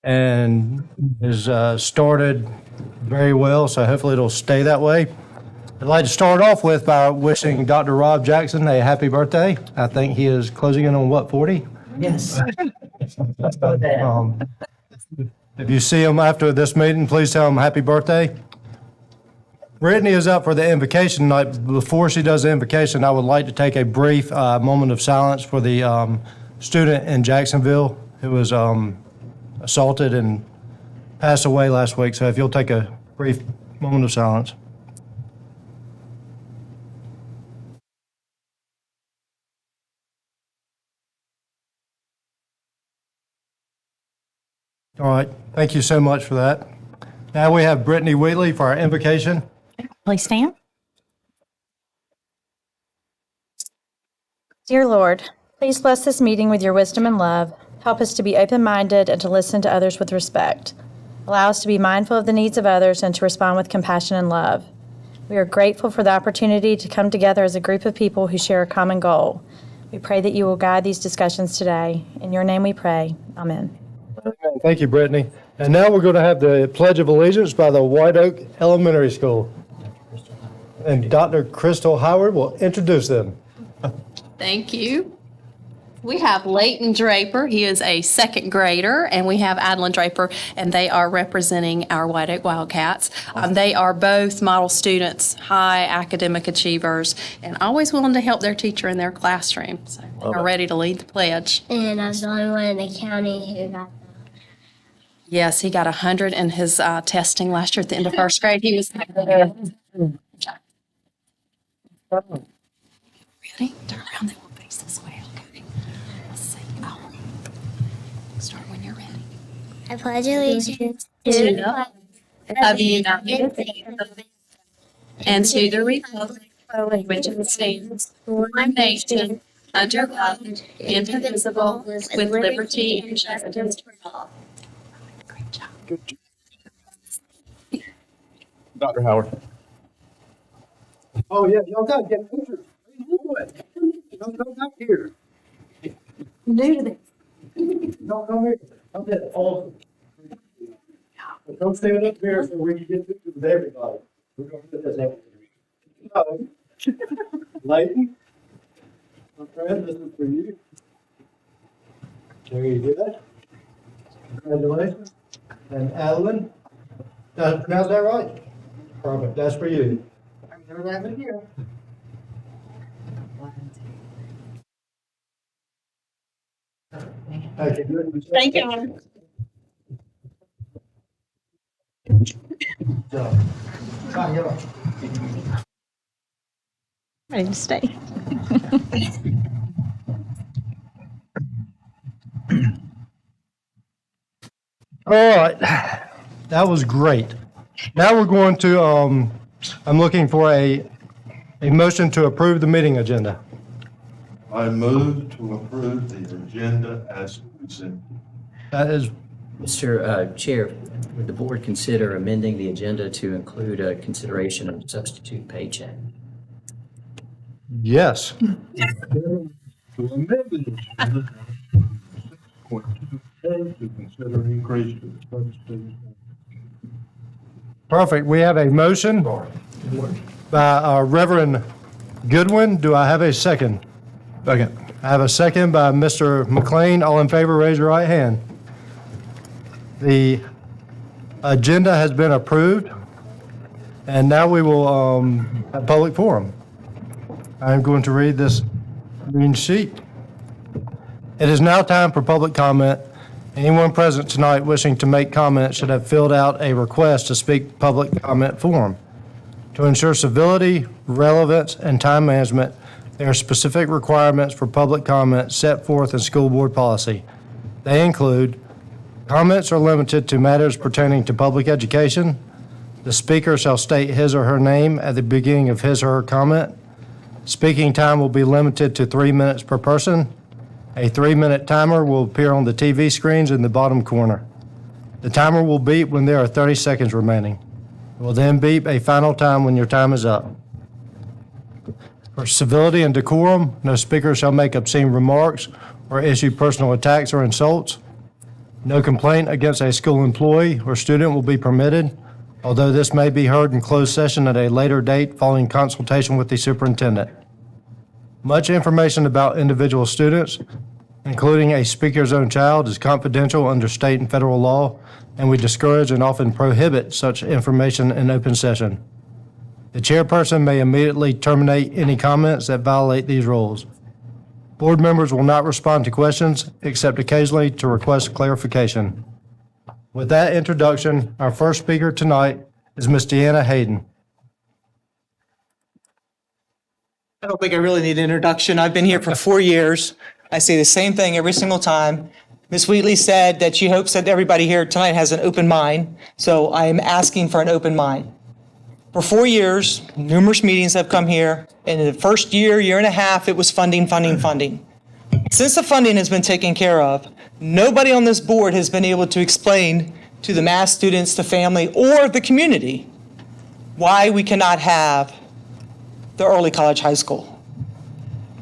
and is started very well, so hopefully it'll stay that way. I'd like to start off with by wishing Dr. Rob Jackson a happy birthday. I think he is closing in on what, 40? Yes. If you see him after this meeting, please tell him happy birthday. Brittany is up for the invocation tonight. Before she does the invocation, I would like to take a brief moment of silence for the student in Jacksonville who was assaulted and passed away last week. So if you'll take a brief moment of silence. All right, thank you so much for that. Now we have Brittany Wheatley for our invocation. Please stand. Dear Lord, please bless this meeting with your wisdom and love. Help us to be open-minded and to listen to others with respect. Allow us to be mindful of the needs of others and to respond with compassion and love. We are grateful for the opportunity to come together as a group of people who share a common goal. We pray that you will guide these discussions today. In your name we pray. Amen. Thank you, Brittany. And now we're going to have the Pledge of Allegiance by the White Oak Elementary School. And Dr. Crystal Howard will introduce them. Thank you. We have Leighton Draper. He is a second grader, and we have Adeline Draper, and they are representing our White Oak Wildcats. They are both model students, high academic achievers, and always willing to help their teacher in their classroom. So they are ready to lead the pledge. And I was the only one in the county who got Yes, he got 100 in his testing last year at the end of first grade. He was ready? Turn around, they will face this way, okay? Let's see. Start when you're ready. I pledge allegiance To the flag of the United States and to the republic for which it stands, one nation, under God, indivisible, with liberty and justice for all. Great job. Good job. Dr. Howard. Oh, yeah, y'all got to get pictures. Y'all come back here. New to this. Y'all come here. I'm that awesome. Come stand up here so we can get pictures with everybody. We're going to put this up. Leighton, my friend, this is for you. Very good. Congratulations. And Adeline, did I pronounce that right? Perfect, that's for you. I'm going to have it here. Thank you. Thank you. Ready to stay. All right, that was great. Now we're going to, I'm looking for a motion to approve the meeting agenda. I move to approve the agenda as presented. That is, Mr. Chair, would the board consider amending the agenda to include a consideration of substitute paycheck? yes. To amend the agenda, 6.2K to consider increase to the substitute. Perfect. We have a motion by Reverend Goodwin. Do I have a second? Second. I have a second by Mr. McLean. All in favor, raise your right hand. The agenda has been approved, and now we will have public forum. I'm going to read this green sheet. It is now time for public comment. Anyone present tonight wishing to make comment should have filled out a request to speak public comment form. To ensure civility, relevance, and time management, there are specific requirements for public comment set forth in school board policy. They include: comments are limited to matters pertaining to public education. The speaker shall state his or her name at the beginning of his or her comment. Speaking time will be limited to 3 minutes per person. A 3-minute timer will appear on the TV screens in the bottom corner. The timer will beep when there are 30 seconds remaining. It will then beep a final time when your time is up. For civility and decorum, no speaker shall make obscene remarks or issue personal attacks or insults. No complaint against a school employee or student will be permitted, although this may be heard in closed session at a later date following consultation with the superintendent. Much information about individual students, including a speaker's own child, is confidential under state and federal law, and we discourage and often prohibit such information in open session. The chairperson may immediately terminate any comments that violate these rules. Board members will not respond to questions except occasionally to request clarification. With that introduction, our first speaker tonight is Ms. Deanna Hayden. I don't think I really need an introduction. I've been here for 4 years. I say the same thing every single time. Ms. Wheatley said that she hopes that everybody here tonight has an open mind, so I am asking for an open mind. For 4 years, numerous meetings have come here, and in the first year, year and a half, it was funding. Since the funding has been taken care of, nobody on this board has been able to explain to the math students, the family, or the community why we cannot have the early college high school.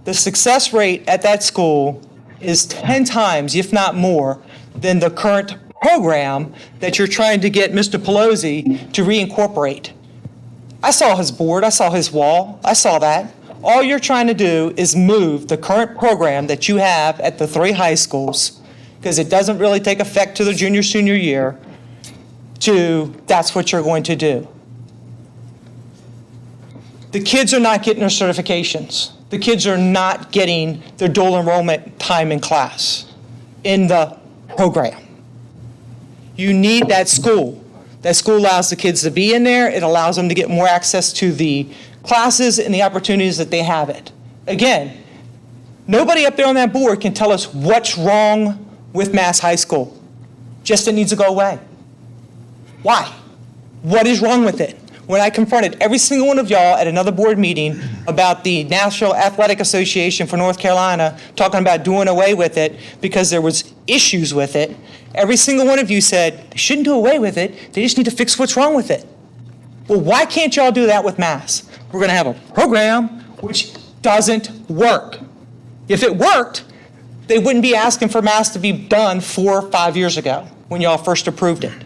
The success rate at that school is 10 times, if not more, than the current program that you're trying to get Mr. Pelosi to reincorporate. I saw his board, I saw his wall, I saw that. All you're trying to do is move the current program that you have at the 3 high schools, because it doesn't really take effect to the junior, senior year, to that's what you're going to do. The kids are not getting their certifications. The kids are not getting their dual enrollment time in class in the program. You need that school. That school allows the kids to be in there. It allows them to get more access to the classes and the opportunities that they have it. Again, nobody up there on that board can tell us what's wrong with Mass High School. Just it needs to go away. Why? What is wrong with it? When I confronted every single one of y'all at another board meeting about the National Athletic Association for North Carolina talking about doing away with it because there was issues with it, every single one of you said, they shouldn't do away with it, they just need to fix what's wrong with it. Well, why can't y'all do that with Mass? We're going to have a program which doesn't work. If it worked, they wouldn't be asking for Mass to be done 4 or 5 years ago when y'all first approved it.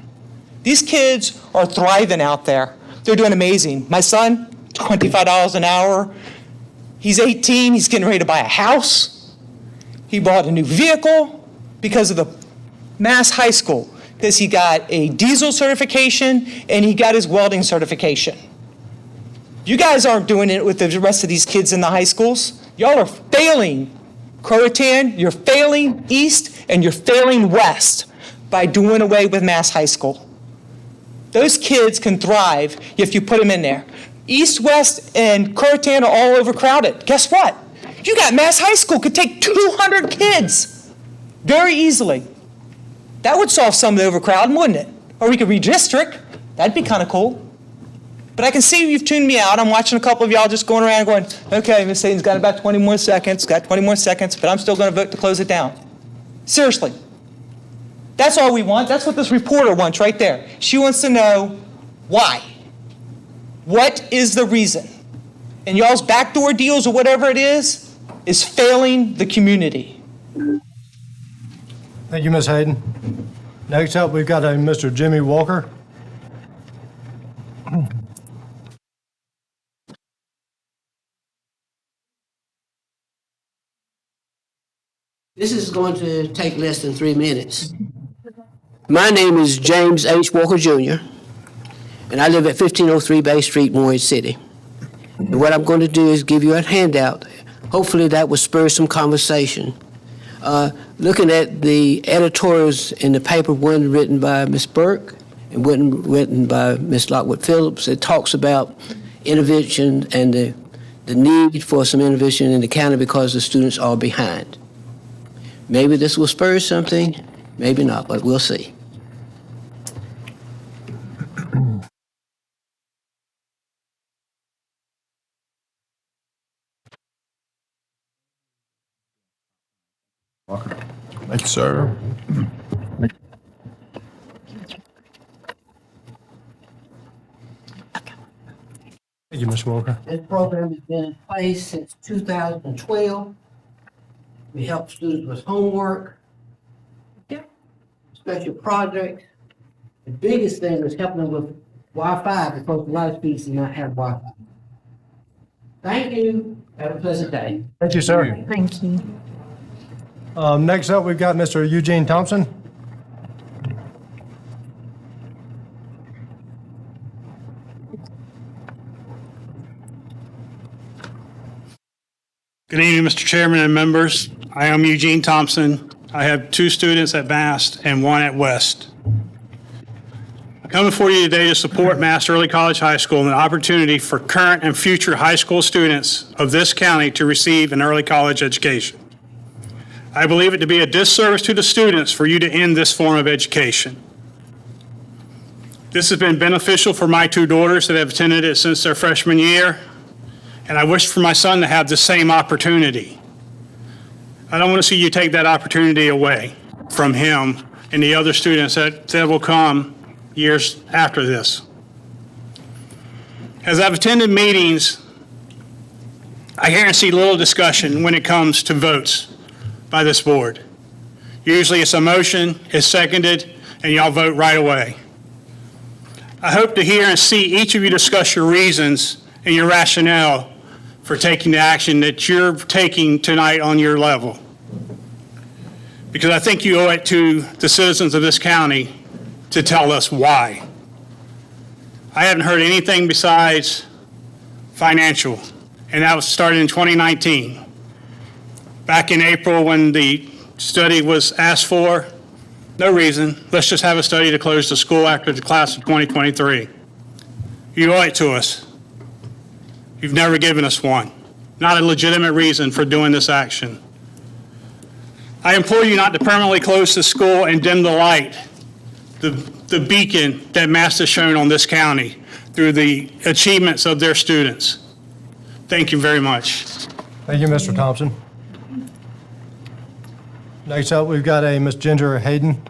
These kids are thriving out there. They're doing amazing. My son, $25 an hour. He's 18. He's getting ready to buy a house. He bought a new vehicle because of the Mass High School, because he got a diesel certification and he got his welding certification. You guys aren't doing it with the rest of these kids in the high schools. Y'all are failing Croatan, you're failing East, and you're failing West by doing away with Mass High School. Those kids can thrive if you put them in there. East, West, and Croatan are all overcrowded. Guess what? You got Mass High School could take 200 kids very easily. That would solve some of the overcrowding, wouldn't it? Or we could redistrict. That'd be kind of cool. But I can see you've tuned me out. I'm watching a couple of y'all just going around going, okay, Miss Hayden's got about 20 more seconds, but I'm still going to vote to close it down. Seriously. That's all we want. That's what this reporter wants right there. She wants to know why. What is the reason? And y'all's backdoor deals or whatever it is failing the community. Thank you, Ms. Hayden. Next up, we've got a Mr. Jimmy Walker. This is going to take less than 3 minutes. My name is James H. Walker Jr., and I live at 1503 Bay Street, Morehead City. And what I'm going to do is give you a handout. Hopefully that will spur some conversation. Looking at the editorials in the paper, one written by Ms. Burke and one written by Ms. Lockwood Phillips, it talks about intervention and the need for some intervention in the county because the students are behind. Maybe this will spur something, maybe not, but we'll see. Thank you, sir. Thank you, Ms. Walker. This program has been in place since 2012. We help students with homework, special projects. The biggest thing is helping them with Wi-Fi because a lot of students do not have Wi-Fi. Thank you. Have a pleasant day. Thank you, sir. Thank you. Next up, we've got Mr. Eugene Thompson. Good evening, Mr. Chairman and members. I am Eugene Thompson. I have 2 students at Mast and 1 at West. I come before you today to support Mast Early College High School and an opportunity for current and future high school students of this county to receive an early college education. I believe it to be a disservice to the students for you to end this form of education. This has been beneficial for my 2 daughters that have attended it since their freshman year, and I wish for my son to have the same opportunity. I don't want to see you take that opportunity away from him and the other students that will come years after this. As I've attended meetings, I hear and see little discussion when it comes to votes by this board. Usually it's a motion, it's seconded, and y'all vote right away. I hope to hear and see each of you discuss your reasons and your rationale for taking the action that you're taking tonight on your level. Because I think you owe it to the citizens of this county to tell us why. I haven't heard anything besides financial, and that was started in 2019. Back in April when the study was asked for, no reason, let's just have a study to close the school after the class of 2023. You owe it to us. You've never given us one. Not a legitimate reason for doing this action. I implore you not to permanently close the school and dim the light, the beacon that Mast has shown on this county through the achievements of their students. Thank you very much. Thank you, Mr. Thompson. Next up, we've got a Miss Ginger Hayden.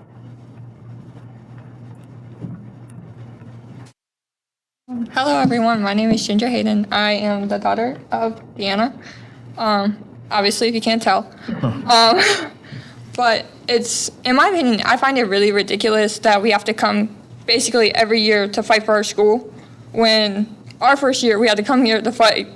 Hello, everyone. My name is Ginger Hayden. I am the daughter of Deanna. Obviously, if you can't tell. But it's, in my opinion, I find it really ridiculous that we have to come basically every year to fight for our school. When our first year, we had to come here to fight.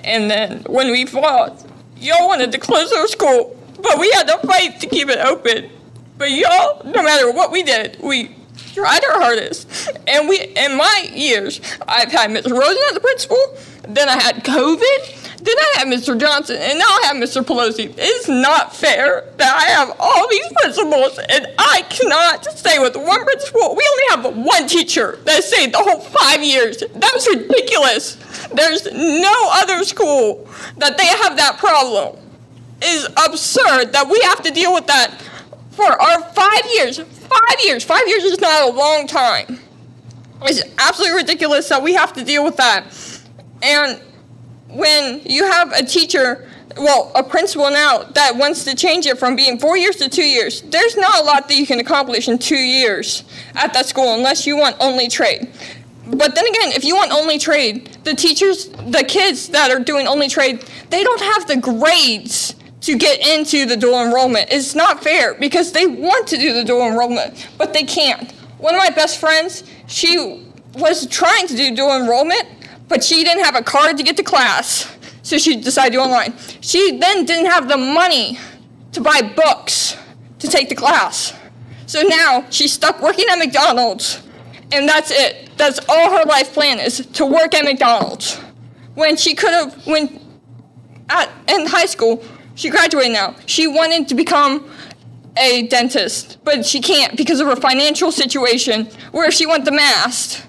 And then when we fought, y'all wanted to close our school, but we had to fight to keep it open. But y'all, no matter what we did, we tried our hardest. And in my years, I've had Mr. Rosen at the principal, then I had COVID, then I had Mr. Johnson, and now I have Mr. Pelosi. It's not fair that I have all these principals and I cannot stay with one principal. We only have 1 teacher that stayed the whole 5 years. That's ridiculous. There's no other school that they have that problem. It is absurd that we have to deal with that for our 5 years. 5 years. 5 years is not a long time. It's absolutely ridiculous that we have to deal with that. And when you have a teacher, well, a principal now, that wants to change it from being 4 years to 2 years, there's not a lot that you can accomplish in 2 years at that school unless you want only trade. But then again, if you want only trade, the teachers, the kids that are doing only trade, they don't have the grades to get into the dual enrollment. It's not fair because they want to do the dual enrollment, but they can't. One of my best friends, she was trying to do dual enrollment, but she didn't have a card to get to class, so she decided to do online. She then didn't have the money to buy books to take the class. So now she's stuck working at McDonald's, and that's it. That's all her life plan is, to work at McDonald's. When she could have, in high school, she graduated now, she wanted to become a dentist, but she can't because of her financial situation, where if she went to Mast,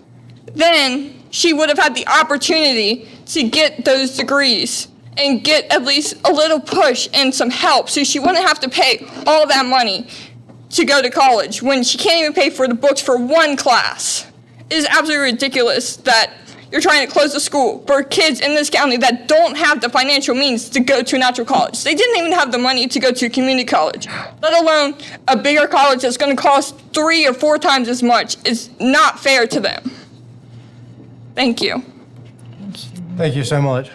then she would have had the opportunity to get those degrees and get at least a little push and some help, so she wouldn't have to pay all that money to go to college when she can't even pay for the books for 1 class. It is absolutely ridiculous that you're trying to close the school for kids in this county that don't have the financial means to go to a natural college. They didn't even have the money to go to a community college, let alone a bigger college that's going to cost 3 or 4 times as much. It's not fair to them. Thank you. Thank you so much.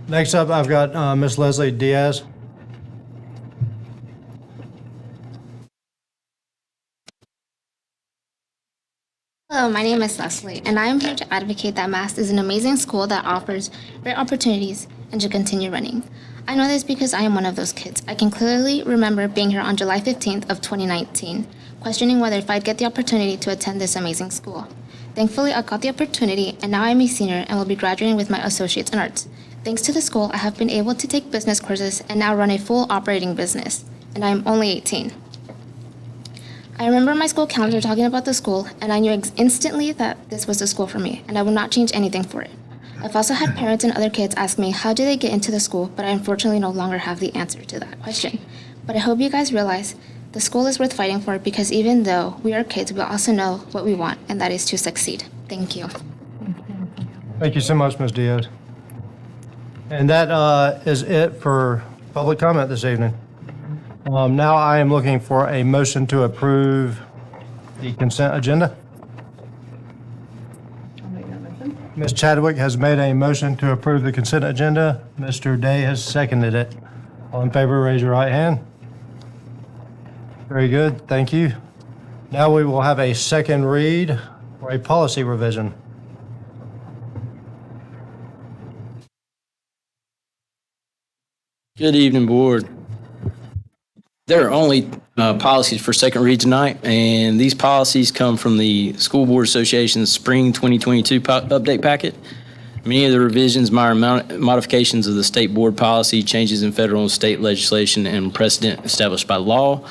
Next up, I've got Miss Leslie Diaz. Hello, my name is Leslie, and I am here to advocate that Mast is an amazing school that offers great opportunities and should continue running. I know this because I am one of those kids. I can clearly remember being here on July 15th of 2019, questioning whether if I'd get the opportunity to attend this amazing school. Thankfully, I got the opportunity, and now I'm a senior and will be graduating with my associates in arts. Thanks to the school, I have been able to take business courses and now run a full operating business, and I am only 18. I remember my school counselor talking about the school, and I knew instantly that this was the school for me, and I would not change anything for it. I've also had parents and other kids ask me how do they get into the school, but I unfortunately no longer have the answer to that question. But I hope you guys realize the school is worth fighting for because even though we are kids, we also know what we want, and that is to succeed. Thank you. Thank you so much, Ms. Diaz. And that is it for public comment this evening. Now I am looking for a motion to approve the consent agenda. Ms. Chadwick has made a motion to approve the consent agenda. Mr. Day has seconded it. All in favor, raise your right hand. Very good, thank you. Now we will have a second read for a policy revision. Good evening, Board. There are only policies for second read tonight, and these policies come from the School Board Association's Spring 2022 update packet. Many of the revisions, minor modifications of the state board policy, changes in federal and state legislation, and precedent established by law.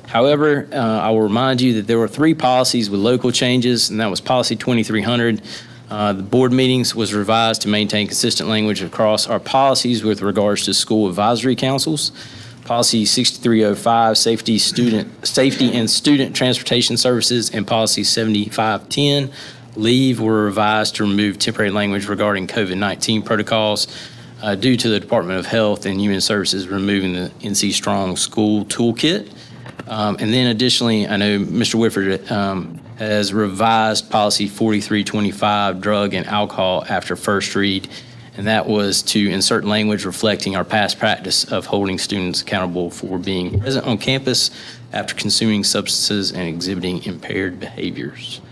However, I will remind you that there were 3 policies with local changes, and that was Policy 2300. The board meetings was revised to maintain consistent language across our policies with regards to school advisory councils. Policy 6305, safety and student transportation services, and Policy 7510, leave, were revised to remove temporary language regarding COVID-19 protocols due to the Department of Health and Human Services removing the NC Strong School Toolkit. And then additionally, I know Mr. Whitford has revised Policy 4325, drug and alcohol, after first read, and that was to insert language reflecting our past practice of holding students accountable for being present on campus after consuming substances and exhibiting impaired behaviors.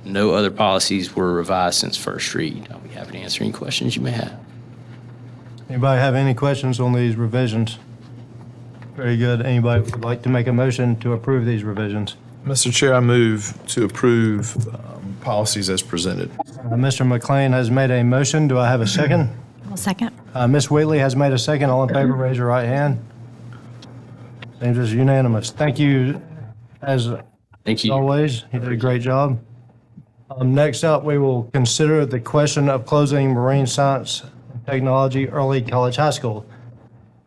No other policies were revised since first read. I'll be happy to answer any questions you may have. Anybody have any questions on these revisions? Very good. Anybody would like to make a motion to approve these revisions? Mr. Chair, I move to approve policies as presented. Mr. McLean has made a motion. Do I have a second? I'll second. Ms. Wheatley has made a second. All in favor, raise your right hand. Seems as unanimous. Thank you, as always. You did a great job. Next up, we will consider the question of closing Marine Science and Technology Early College High School.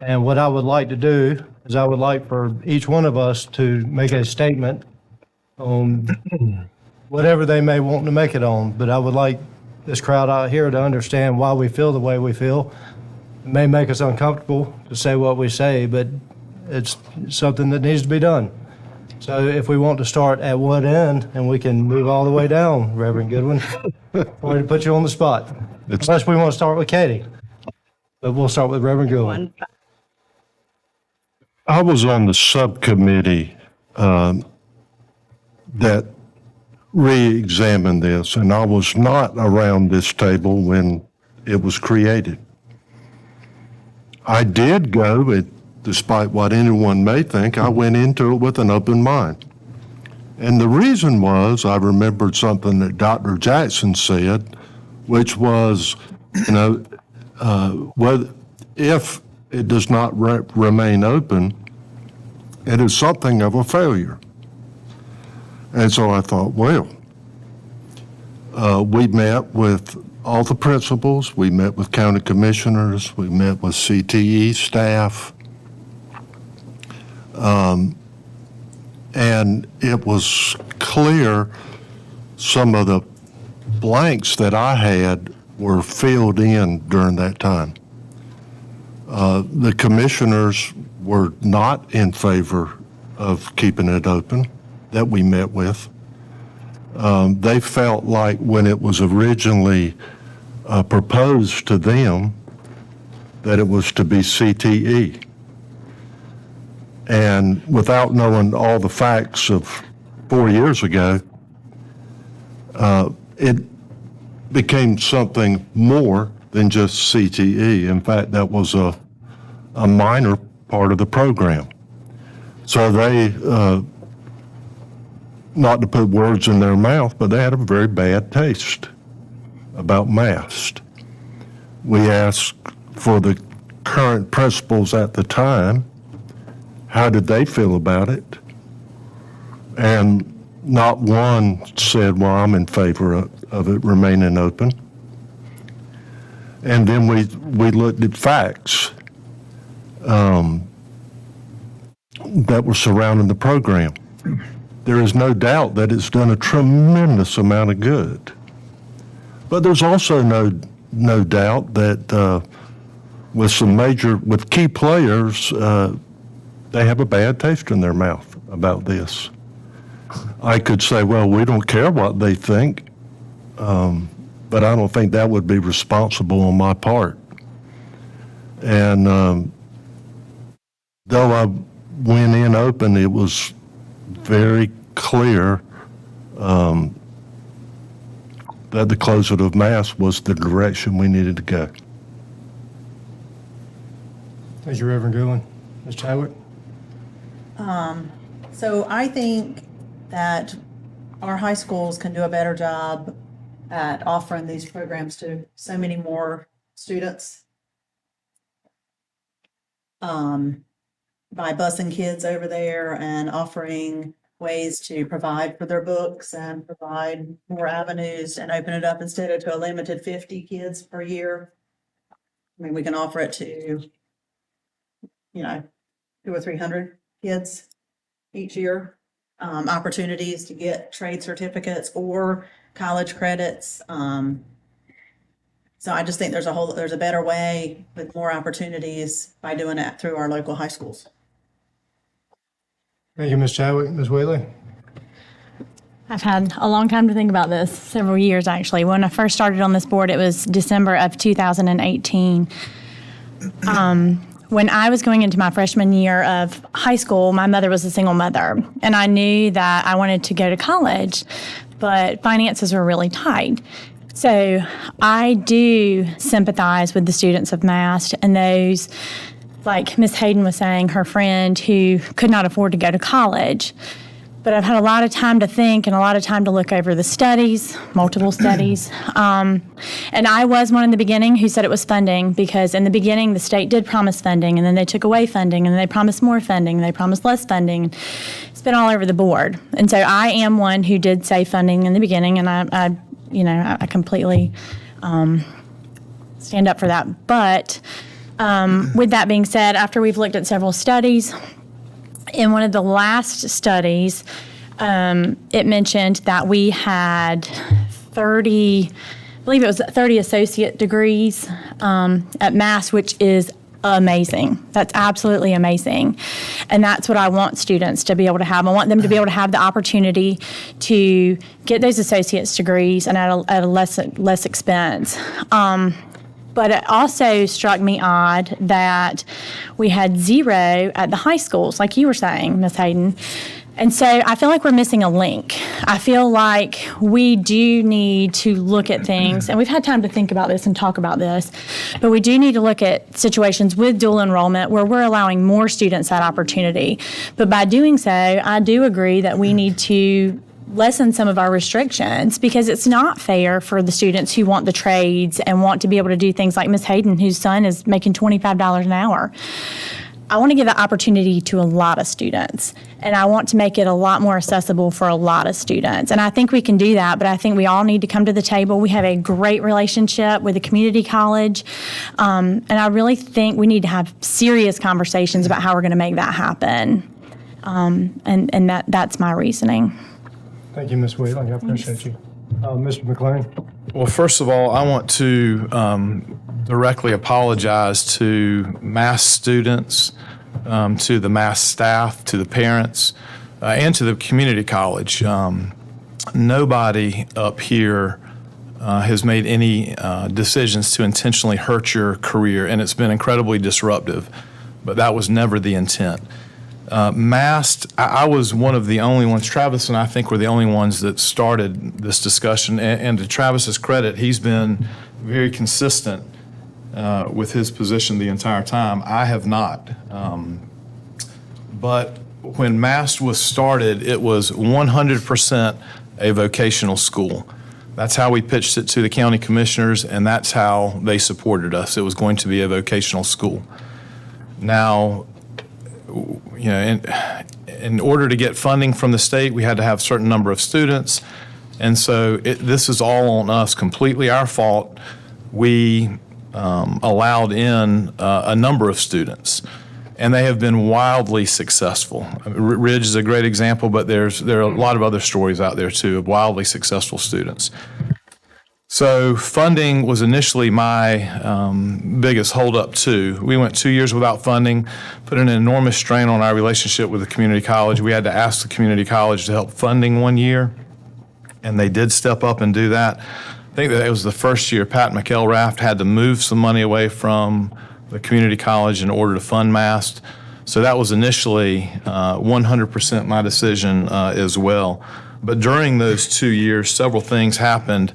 And what I would like to do is I would like for each one of us to make a statement on whatever they may want to make it on. But I would like this crowd out here to understand why we feel the way we feel. It may make us uncomfortable to say what we say, but it's something that needs to be done. So if we want to start at what end, and we can move all the way down, Reverend Goodwin, sorry to put you on the spot. Unless we want to start with Katie. But we'll start with Reverend Goodwin. I was on the subcommittee that re-examined this, and I was not around this table when it was created. I did go, despite what anyone may think, I went into it with an open mind. And the reason was I remembered something that Dr. Jackson said, which was, if it does not remain open, it is something of a failure. And so I thought, well, we met with all the principals, we met with county commissioners, we met with CTE staff, and it was clear some of the blanks that I had were filled in during that time. The commissioners were not in favor of keeping it open that we met with. They felt like when it was originally proposed to them that it was to be CTE. And without knowing all the facts of 4 years ago, it became something more than just CTE. In fact, that was a minor part of the program. So they, not to put words in their mouth, but they had a very bad taste about masks. We asked for the current principals at the time, how did they feel about it? And not one said, well, I'm in favor of it remaining open. And then we looked at facts that were surrounding the program. There is no doubt that it's done a tremendous amount of good. But there's also no doubt that with key players, they have a bad taste in their mouth about this. I could say, well, we don't care what they think, but I don't think that would be responsible on my part. And though I went in open, it was very clear that the closure of masks was the direction we needed to go. Thank you, Reverend Goodwin. Ms. Chadwick? So I think that our high schools can do a better job at offering these programs to so many more students. By busing kids over there and offering ways to provide for their books and provide more avenues and open it up instead of to a limited 50 kids per year. I mean, we can offer it to, 200 or 300 kids each year. Opportunities to get trade certificates or college credits. So I just think there's a better way with more opportunities by doing it through our local high schools. Thank you, Ms. Chadwick. Ms. Whaley? I've had a long time to think about this, several years actually. When I first started on this board, it was December of 2018. When I was going into my freshman year of high school, my mother was a single mother, and I knew that I wanted to go to college, but finances were really tight. So I do sympathize with the students of Mast and those, like Ms. Hayden was saying, her friend who could not afford to go to college. But I've had a lot of time to think and a lot of time to look over the studies, multiple studies. And I was one in the beginning who said it was funding, because in the beginning the state did promise funding, and then they took away funding, and then they promised more funding, and they promised less funding. It's been all over the board. And so I am one who did say funding in the beginning, and I completely stand up for that. But with that being said, after we've looked at several studies, in one of the last studies, it mentioned that we had 30, I believe it was 30 associate degrees at Mass, which is amazing. That's absolutely amazing. And that's what I want students to be able to have. I want them to be able to have the opportunity to get those associate's degrees and at a less expense. But it also struck me odd that we had 0 at the high schools, like you were saying, Ms. Hayden. And so I feel like we're missing a link. I feel like we do need to look at things, and we've had time to think about this and talk about this, but we do need to look at situations with dual enrollment where we're allowing more students that opportunity. But by doing so, I do agree that we need to lessen some of our restrictions, because it's not fair for the students who want the trades and want to be able to do things like Ms. Hayden, whose son is making $25 an hour. I want to give the opportunity to a lot of students, and I want to make it a lot more accessible for a lot of students. And I think we can do that, but I think we all need to come to the table. We have a great relationship with the community college, and I really think we need to have serious conversations about how we're going to make that happen. And that's my reasoning. Thank you, Ms. Wheeling. I appreciate you. Mr. McLean? Well, first of all, I want to directly apologize to Mass students, to the Mass staff, to the parents, and to the community college. Nobody up here has made any decisions to intentionally hurt your career, and it's been incredibly disruptive, but that was never the intent. Masked, I was one of the only ones, Travis and I think were the only ones that started this discussion. And to Travis's credit, he's been very consistent with his position the entire time. I have not. But when Masked was started, it was 100% a vocational school. That's how we pitched it to the county commissioners, and that's how they supported us. It was going to be a vocational school. Now, you know, in order to get funding from the state, we had to have a certain number of students, and so this is all on us, completely our fault. We allowed in a number of students, and they have been wildly successful. Ridge is a great example, but there are a lot of other stories out there too of wildly successful students. So funding was initially my biggest holdup too. We went 2 years without funding, put an enormous strain on our relationship with the community college. We had to ask the community college to help funding 1 year, and they did step up and do that. I think that it was the first year Pat McElraft had to move some money away from the community college in order to fund Masked. So that was initially 100% my decision as well. But during those 2 years, several things happened.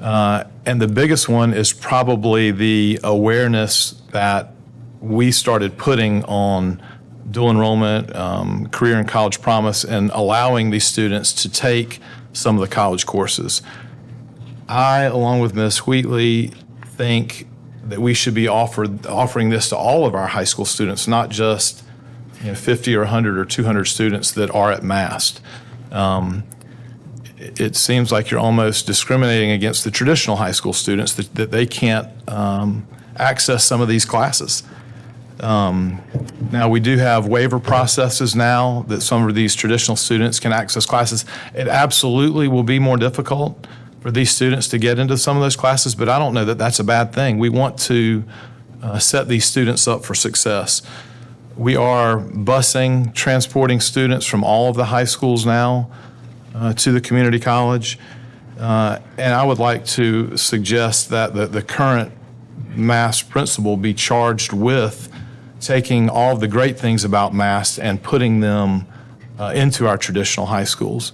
And the biggest one is probably the awareness that we started putting on dual enrollment, career and college promise, and allowing these students to take some of the college courses. I, along with Ms. Wheatley, think that we should be offering this to all of our high school students, not just 50 or 100 or 200 students that are at Masked. It seems like you're almost discriminating against the traditional high school students that they can't access some of these classes. Now, we do have waiver processes now that some of these traditional students can access classes. It absolutely will be more difficult for these students to get into some of those classes, but I don't know that that's a bad thing. We want to set these students up for success. We are busing, transporting students from all of the high schools now to the community college. And I would like to suggest that the current Masked principal be charged with taking all of the great things about Masked and putting them into our traditional high schools.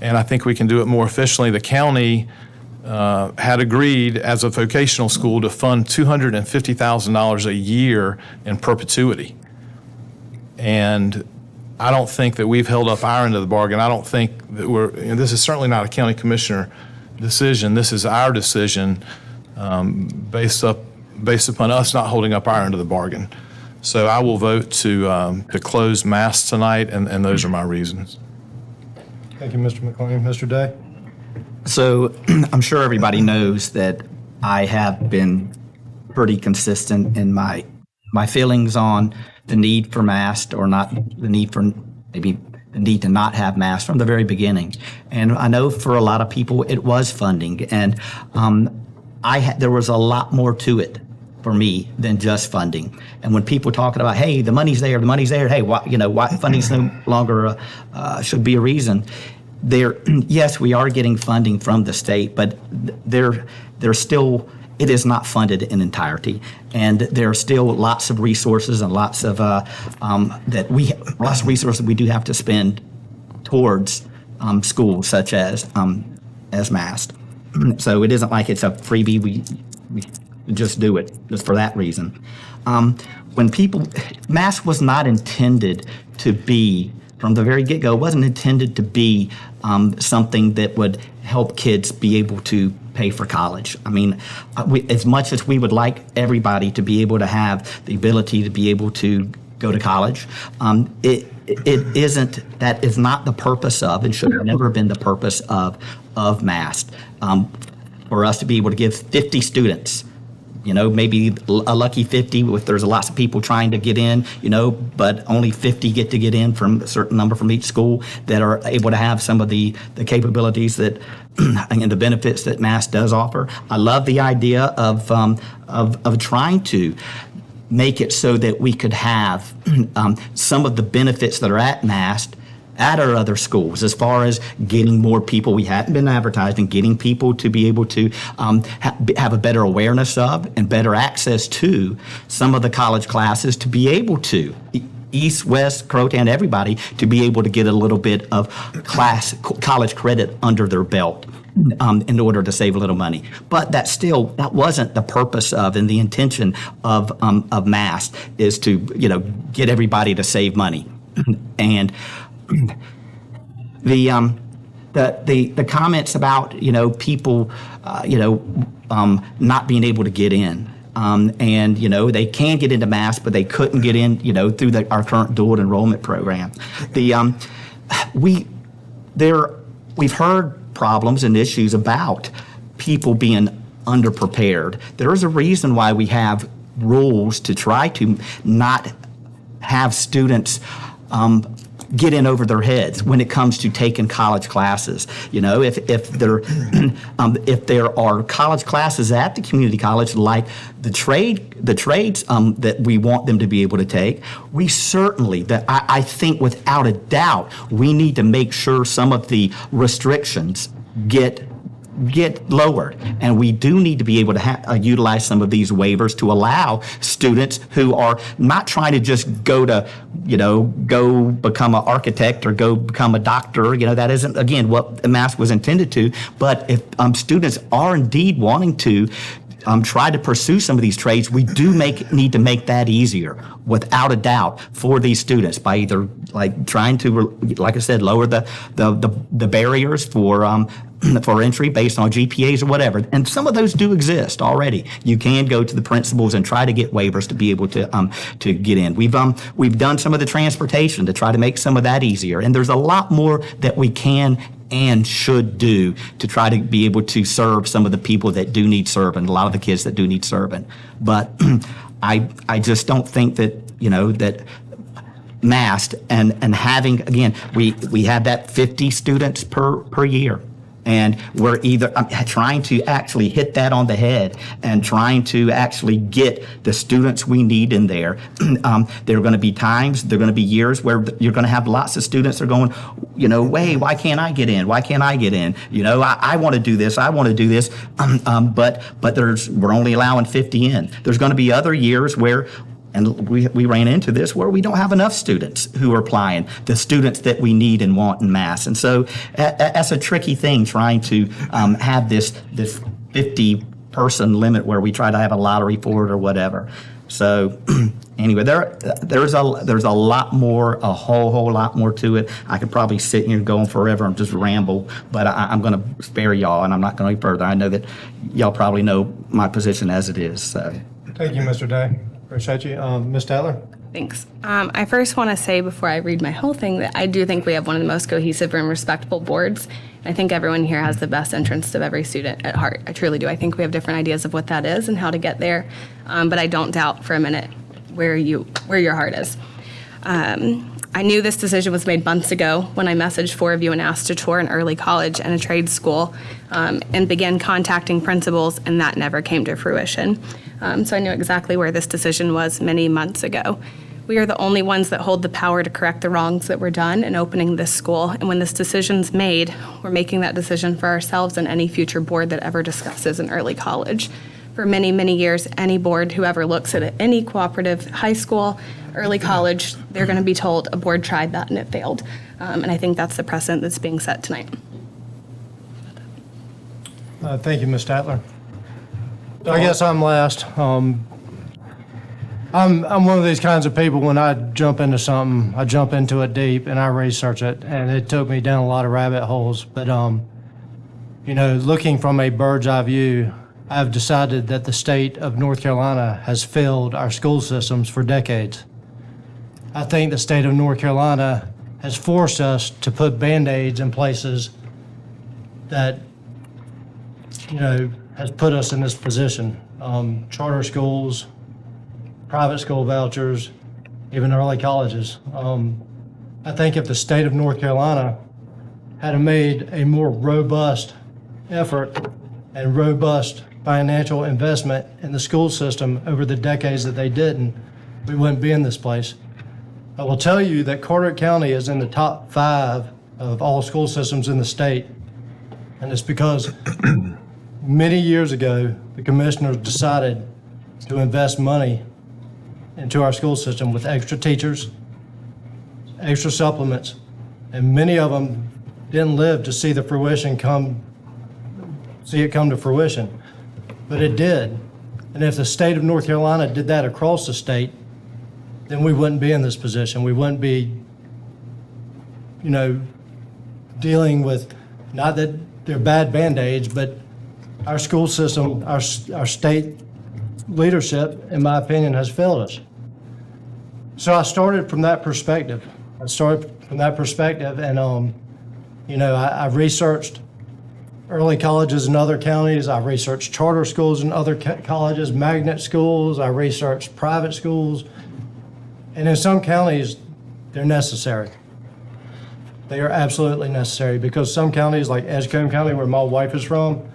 And I think we can do it more efficiently. The county had agreed as a vocational school to fund $250,000 a year in perpetuity. And I don't think that we've held up our end of the bargain. I don't think that and this is certainly not a county commissioner decision. This is our decision based upon us not holding up our end of the bargain. So I will vote to close Masked tonight, and those are my reasons. Thank you, Mr. McLean. Mr. Day? So I'm sure everybody knows that I have been pretty consistent in my feelings on the need for Masked, or not the need for, maybe the need to not have Masked from the very beginning. And I know for a lot of people it was funding, and there was a lot more to it for me than just funding. And when people talking about, hey, the money's there, hey, why funding's no longer should be a reason. Yes, we are getting funding from the state, but there's still, it is not funded in entirety, and there are still lots of resources and lots of resources we do have to spend towards schools such as Masked. So it isn't like it's a freebie. We just do it just for that reason. Masked was not intended to be, from the very get-go, it wasn't intended to be something that would help kids be able to pay for college. I mean, as much as we would like everybody to be able to have the ability to be able to go to college, that is not the purpose of, and should have never been the purpose of Masked. For us to be able to give 50 students, maybe a lucky 50 if there's lots of people trying to get in, but only 50 get to get in from a certain number from each school that are able to have some of the capabilities that and the benefits that Masked does offer. I love the idea of trying to make it so that we could have some of the benefits that are at Masked at our other schools, as far as getting more people. We hadn't been advertising, getting people to be able to have a better awareness of and better access to some of the college classes, to be able to East, West, Croatan, everybody to be able to get a little bit of college credit under their belt. In order to save a little money. But that wasn't the purpose of and the intention of MAST is to, get everybody to save money. And the comments about, people, not being able to get in. And, they can get into MAST, but they couldn't get in, through our current dual enrollment program. We've heard problems and issues about people being underprepared. There is a reason why we have rules to try to not have students get in over their heads when it comes to taking college classes. If there are college classes at the community college like the trades that we want them to be able to take, we certainly, I think without a doubt, we need to make sure some of the restrictions get lowered, and we do need to be able to utilize some of these waivers to allow students who are not trying to just go become an architect or go become a doctor. That isn't, again, what MAST was intended to. But if students are indeed wanting to try to pursue some of these trades, we do need to make that easier, without a doubt, for these students by either trying to, like I said, lower the barriers for entry based on GPAs or whatever. And some of those do exist already. You can go to the principals and try to get waivers to be able to get in. We've done some of the transportation to try to make some of that easier. And there's a lot more that we can and should do to try to be able to serve some of the people that do need serving, a lot of the kids that do need serving. But I just don't think that, that MAST and having, again, we have that 50 students per year. And we're either trying to actually hit that on the head and trying to actually get the students we need in there. There are going to be times, there are going to be years where you're going to have lots of students that are going, hey, why can't I get in? Why can't I get in? I want to do this. I want to do this. But we're only allowing 50 in. There's going to be other years where, and we ran into this, where we don't have enough students who are applying, the students that we need and want in mass. And so that's a tricky thing, trying to have this 50-person limit where we try to have a lottery for it or whatever. So anyway, there's a lot more, a whole lot more to it. I could probably sit here and go on forever and just ramble, but I'm going to spare y'all, and I'm not going any further. I know that y'all probably know my position as it is. So. Thank you, Mr. Day. Appreciate you. Ms. Taylor? Thanks. I first want to say, before I read my whole thing, that I do think we have one of the most cohesive and respectable boards. I think everyone here has the best interest of every student at heart. I truly do. I think we have different ideas of what that is and how to get there, but I don't doubt for a minute where your heart is. I knew this decision was made months ago when I messaged 4 of you and asked to tour an early college and a trade school, and began contacting principals, and that never came to fruition. So I knew exactly where this decision was many months ago. We are the only ones that hold the power to correct the wrongs that were done in opening this school, and when this decision's made, we're making that decision for ourselves and any future board that ever discusses an early college. For many, many years, any board who ever looks at any cooperative high school, early college, they're going to be told a board tried that and it failed. And I think that's the precedent that's being set tonight. Thank you, Ms. Statler. So I guess I'm last. I'm one of these kinds of people, when I jump into something, I jump into it deep and I research it, and it took me down a lot of rabbit holes. But, looking from a bird's eye view, I've decided that the state of North Carolina has failed our school systems for decades. I think the state of North Carolina has forced us to put Band-Aids in places that, has put us in this position. Charter schools, private school vouchers, even early colleges. I think if the state of North Carolina had made a more robust effort and robust financial investment in the school system over the decades that they didn't, we wouldn't be in this place. I will tell you that Carteret County is in the top 5 of all school systems in the state. And it's because many years ago, the commissioners decided to invest money into our school system with extra teachers, extra supplements, and many of them didn't live to see the see it come to fruition, but it did. And if the state of North Carolina did that across the state, then we wouldn't be in this position. We wouldn't be, dealing with, not that they're bad Band-Aids, but our school system, our state leadership, in my opinion, has failed us. So I started from that perspective. And, I researched early colleges in other counties. I researched charter schools in other colleges, magnet schools. I researched private schools. And in some counties, they're necessary. They are absolutely necessary, because some counties, like Edgecombe County, where my wife is from,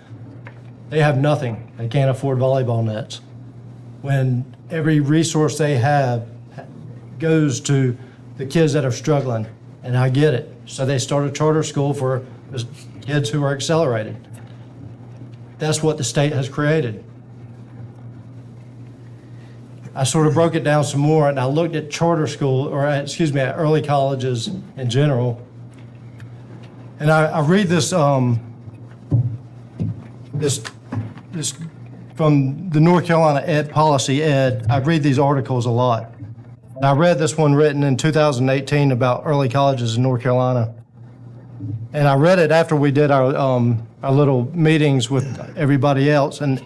they have nothing. They can't afford volleyball nets. When every resource they have goes to the kids that are struggling, and I get it. So they start a charter school for kids who are accelerated. That's what the state has created. I sort of broke it down some more, and I looked at charter school, at early colleges in general. And I read this from the North Carolina Ed Policy Ed. I read these articles a lot. And I read this one written in 2018 about early colleges in North Carolina. And I read it after we did our little meetings with everybody else, and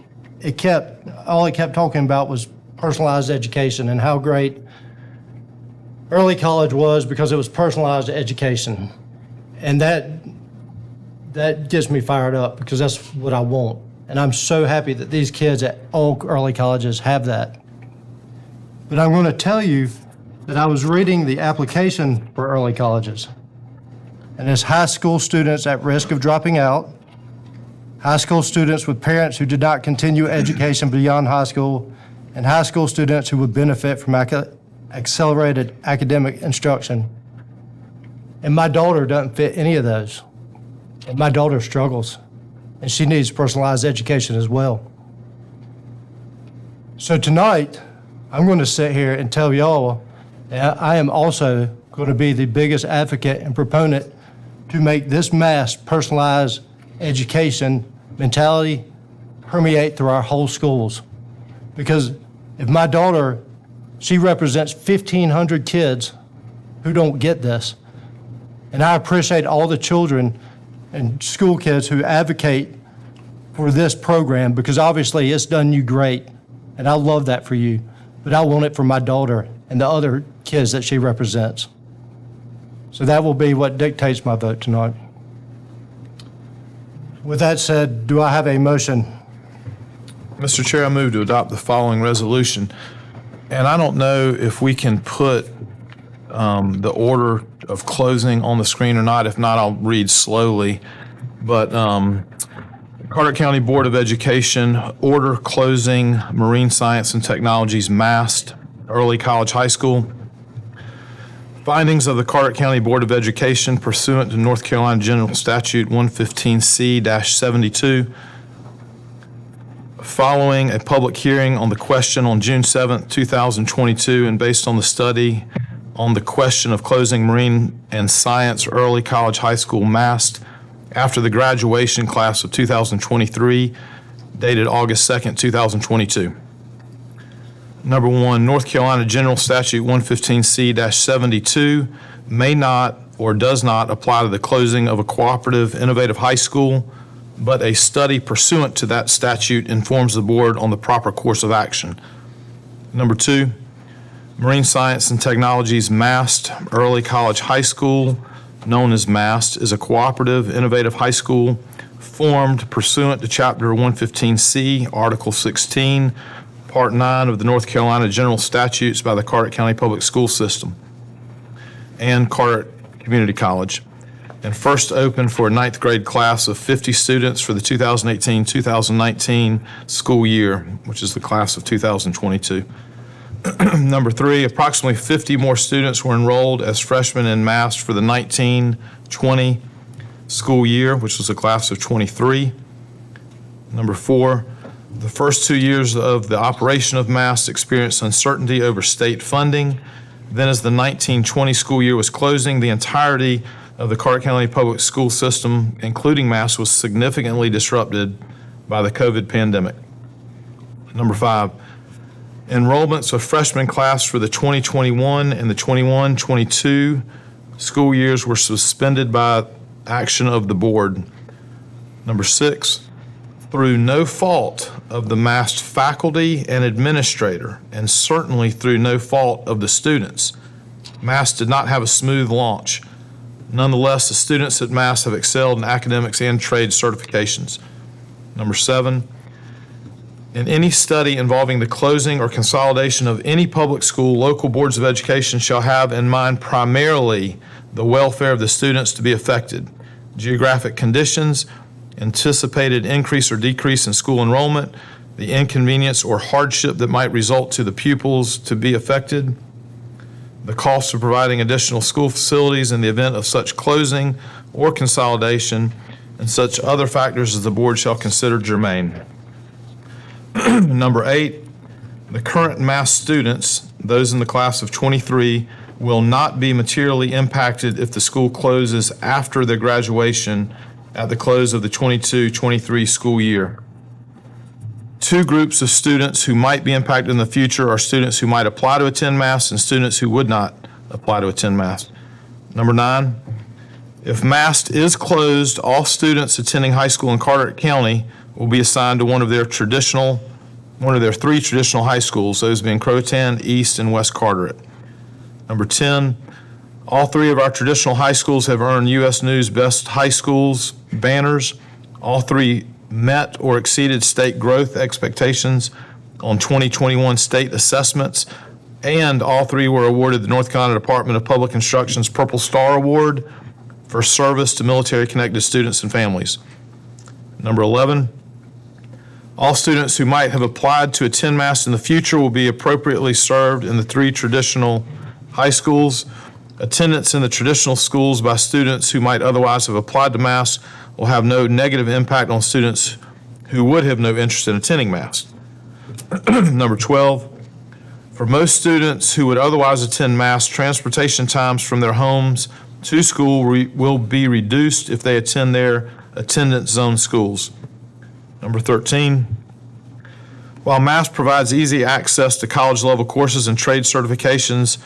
all it kept talking about was personalized education and how great early college was because it was personalized education. And that gets me fired up, because that's what I want. And I'm so happy that these kids at all early colleges have that. But I'm going to tell you that I was reading the application for early colleges. And it's high school students at risk of dropping out, high school students with parents who did not continue education beyond high school, and high school students who would benefit from accelerated academic instruction. And my daughter doesn't fit any of those. And my daughter struggles, and she needs personalized education as well. So tonight, I'm going to sit here and tell y'all that I am also going to be the biggest advocate and proponent to make this mass personalized education mentality permeate through our whole schools. Because if my daughter, she represents 1,500 kids who don't get this. And I appreciate all the children and school kids who advocate for this program, because obviously it's done you great. And I love that for you. But I want it for my daughter and the other kids that she represents. So that will be what dictates my vote tonight. With that said, do I have a motion? Mr. Chair, I move to adopt the following resolution. And I don't know if we can put the order of closing on the screen or not. If not, I'll read slowly. But Carteret County Board of Education, order closing Marine Science and Technologies Mast Early College High School. Findings of the Carteret County Board of Education pursuant to North Carolina General Statute 115C-72. Following a public hearing on the question on June 7th, 2022, and based on the study on the question of closing Marine and Science Early College High School Mast after the graduation class of 2023, dated August 2nd, 2022. Number one, North Carolina General Statute 115C-72 may not or does not apply to the closing of a cooperative innovative high school, but a study pursuant to that statute informs the board on the proper course of action. Number two, Marine Science and Technologies Mast Early College High School, known as Mast, is a cooperative innovative high school formed pursuant to Chapter 115C, Article 16, Part 9 of the North Carolina General Statutes by the Carteret County Public School System and Carteret Community College, and first opened for a 9th grade class of 50 students for the 2018-2019 school year, which is the class of 2022. Number three, approximately 50 more students were enrolled as freshmen in Mast for the 19-20 school year, which was a class of 23. Number four, the first 2 years of the operation of Mast experienced uncertainty over state funding. Then as the 1920 school year was closing, the entirety of the Carteret County public school system, including Mass, was significantly disrupted by the COVID pandemic. Number 5, enrollments of freshman class for the 2021 and the 21-22 school years were suspended by action of the board. Number 6, through no fault of the Mass faculty and administrator, and certainly through no fault of the students, Mass did not have a smooth launch. Nonetheless, the students at Mass have excelled in academics and trade certifications. Number 7, in any study involving the closing or consolidation of any public school, local boards of education shall have in mind primarily the welfare of the students to be affected, geographic conditions, anticipated increase or decrease in school enrollment, the inconvenience or hardship that might result to the pupils to be affected, the cost of providing additional school facilities in the event of such closing or consolidation, and such other factors as the board shall consider germane. Number 8, the current Mass students, those in the class of 23, will not be materially impacted if the school closes after their graduation at the close of the 22-23 school year. 2 groups of students who might be impacted in the future are students who might apply to attend Mass and students who would not apply to attend Mass. Number 9, if Mass is closed, all students attending high school in Carteret County will be assigned to one of their 3 traditional high schools, those being Croatan, East, and West Carteret. Number 10, all 3 of our traditional high schools have earned U.S. News Best High Schools banners. All 3 met or exceeded state growth expectations on 2021 state assessments, and all 3 were awarded the North Carolina Department of Public Instruction's Purple Star Award for service to military-connected students and families. Number 11, all students who might have applied to attend Mass in the future will be appropriately served in the 3 traditional high schools. Attendance in the traditional schools by students who might otherwise have applied to Mass will have no negative impact on students who would have no interest in attending Mass. Number 12, for most students who would otherwise attend Mass, transportation times from their homes to school will be reduced if they attend their attendance zone schools. Number 13, while Mass provides easy access to college-level courses and trade certifications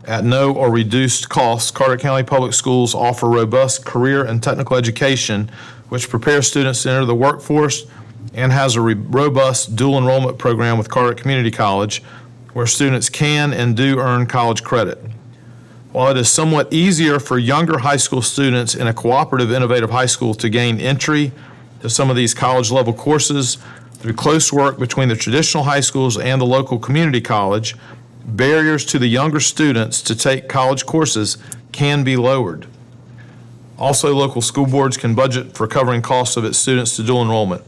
at no or reduced cost, Carteret County Public Schools offer robust career and technical education which prepares students to enter the workforce, and has a robust dual enrollment program with Carteret Community College where students can and do earn college credit. While it is somewhat easier for younger high school students in a cooperative, innovative high school to gain entry to some of these college-level courses through close work between the traditional high schools and the local community college, barriers to the younger students to take college courses can be lowered. Also, local school boards can budget for covering costs of its students to dual enrollment.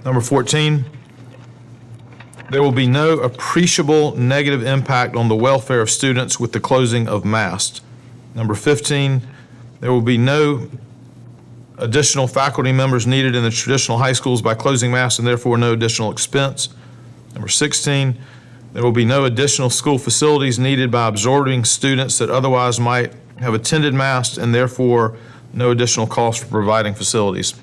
Number 14, there will be no appreciable negative impact on the welfare of students with the closing of Mass. Number 15, there will be no additional faculty members needed in the traditional high schools by closing Mass, and therefore no additional expense. Number 16, there will be no additional school facilities needed by absorbing students that otherwise might have attended Mass, and therefore no additional cost for providing facilities.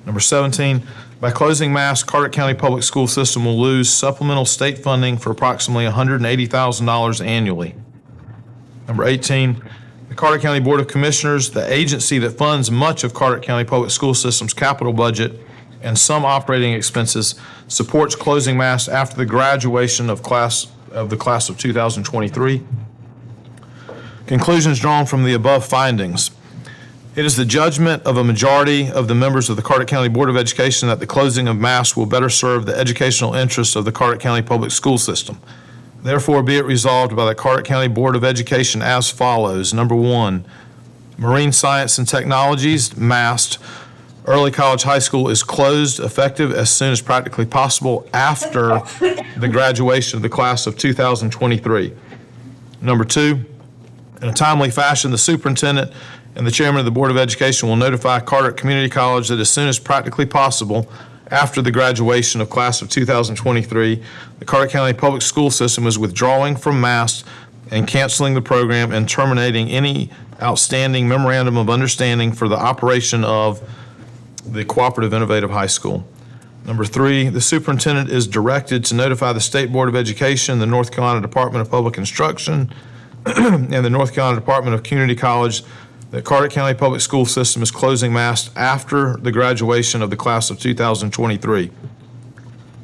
Number 17, by closing Mass, Carteret County Public School System will lose supplemental state funding for approximately $180,000 annually. Number 18, the Carteret County Board of Commissioners, the agency that funds much of Carteret County Public School System's capital budget and some operating expenses, supports closing Mass after the graduation of the class of 2023. Conclusions drawn from the above findings. It is the judgment of a majority of the members of the Carteret County Board of Education that the closing of Mass will better serve the educational interests of the Carteret County Public School System. Therefore, be it resolved by the Carteret County Board of Education as follows. Number 1, Marine Science and Technologies, Mass, Early College High School is closed effective as soon as practically possible after the graduation of the class of 2023. Number 2, in a timely fashion, the superintendent and the chairman of the Board of Education will notify Carteret Community College that as soon as practically possible after the graduation of class of 2023, the Carteret County Public School System is withdrawing from MAST and canceling the program and terminating any outstanding memorandum of understanding for the operation of the Cooperative Innovative High School. Number 3, the superintendent is directed to notify the State Board of Education, the North Carolina Department of Public Instruction, and the North Carolina Department of Community College that Carteret County Public School System is closing MAST after the graduation of the class of 2023.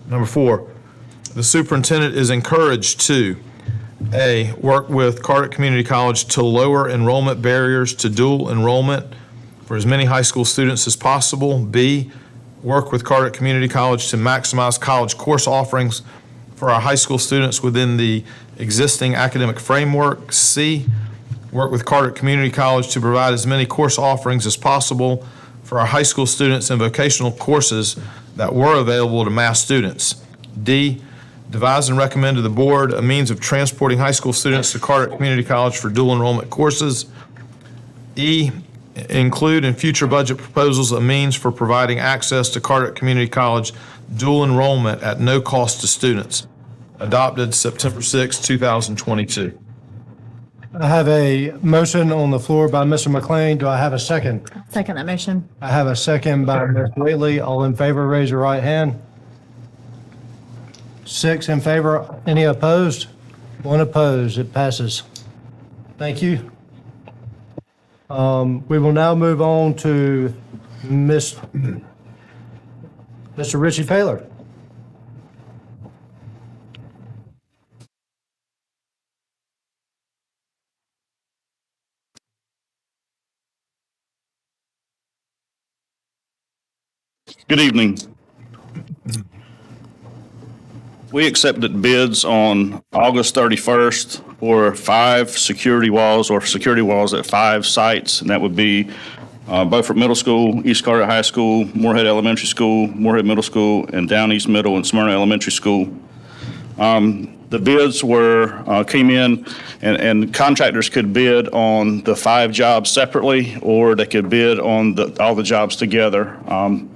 Number 4, the superintendent is encouraged to A, work with Carteret Community College to lower enrollment barriers to dual enrollment for as many high school students as possible. B, work with Carteret Community College to maximize college course offerings for our high school students within the existing academic framework. C, work with Carteret Community College to provide as many course offerings as possible for our high school students and vocational courses that were available to MAST students. D, devise and recommend to the board a means of transporting high school students to Carteret Community College for dual enrollment courses. E, include in future budget proposals a means for providing access to Carteret Community College dual enrollment at no cost to students. Adopted September 6, 2022. I have a motion on the floor by Mr. McLean. Do I have a second? Second that motion. I have a second by Ms. Whately. All in favor, raise your right hand. 6 in favor. Any opposed? 1 opposed. It passes. Thank you. We will now move on to Mr. Richie Taylor. Good evening. We accepted bids on August 31st for 5 security walls at 5 sites, and that would be Beaufort Middle School, East Carteret High School, Moorhead Elementary School, Moorhead Middle School, and Down East Middle and Smyrna Elementary School. The bids came in, and contractors could bid on the 5 jobs separately, or they could bid on all the jobs together.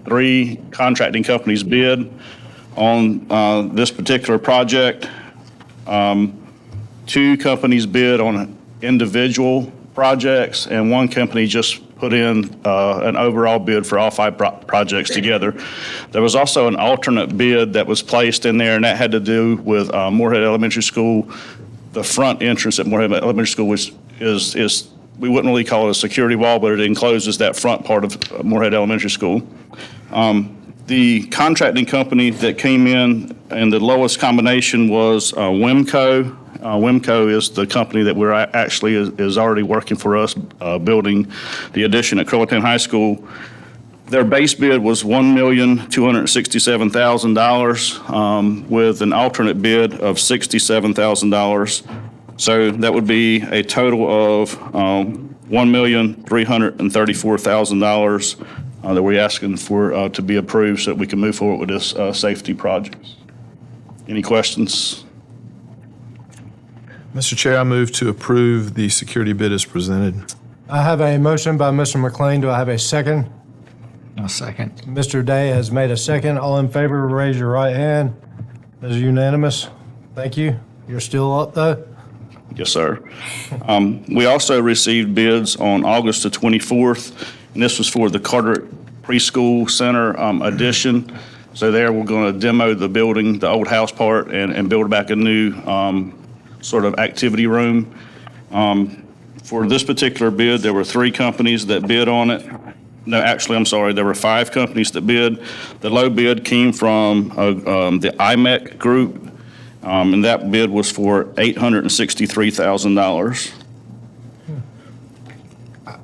3 contracting companies bid on this particular project. 2 companies bid on individual projects, and 1 company just put in an overall bid for all 5 projects together. There was also an alternate bid that was placed in there, and that had to do with Moorhead Elementary School. The front entrance at Moorhead Elementary School, which is we wouldn't really call it a security wall, but it encloses that front part of Moorhead Elementary School. The contracting company that came in and the lowest combination was Wimco. Wimco is the company that we're actually is already working for us, building the addition at Crowelltown High School. Their base bid was $1,267,000 with an alternate bid of $67,000. So that would be a total of $1,334,000 that we're asking for to be approved so that we can move forward with this safety project. Any questions? Mr. Chair, I move to approve the security bid as presented. I have a motion by Mr. McLean. Do I have a second? A second. Mr. Day has made a second. All in favor, raise your right hand. This is unanimous. Thank you. You're still up, though? Yes, sir. We also received bids on August the 24th, and this was for the Carteret Preschool Center addition. So there we're going to demo the building, the old house part, and build back a new sort of activity room. For this particular bid, there were 3 companies that bid on it. No, actually, I'm sorry, there were 5 companies that bid. The low bid came from the IMEC group, and that bid was for $863,000.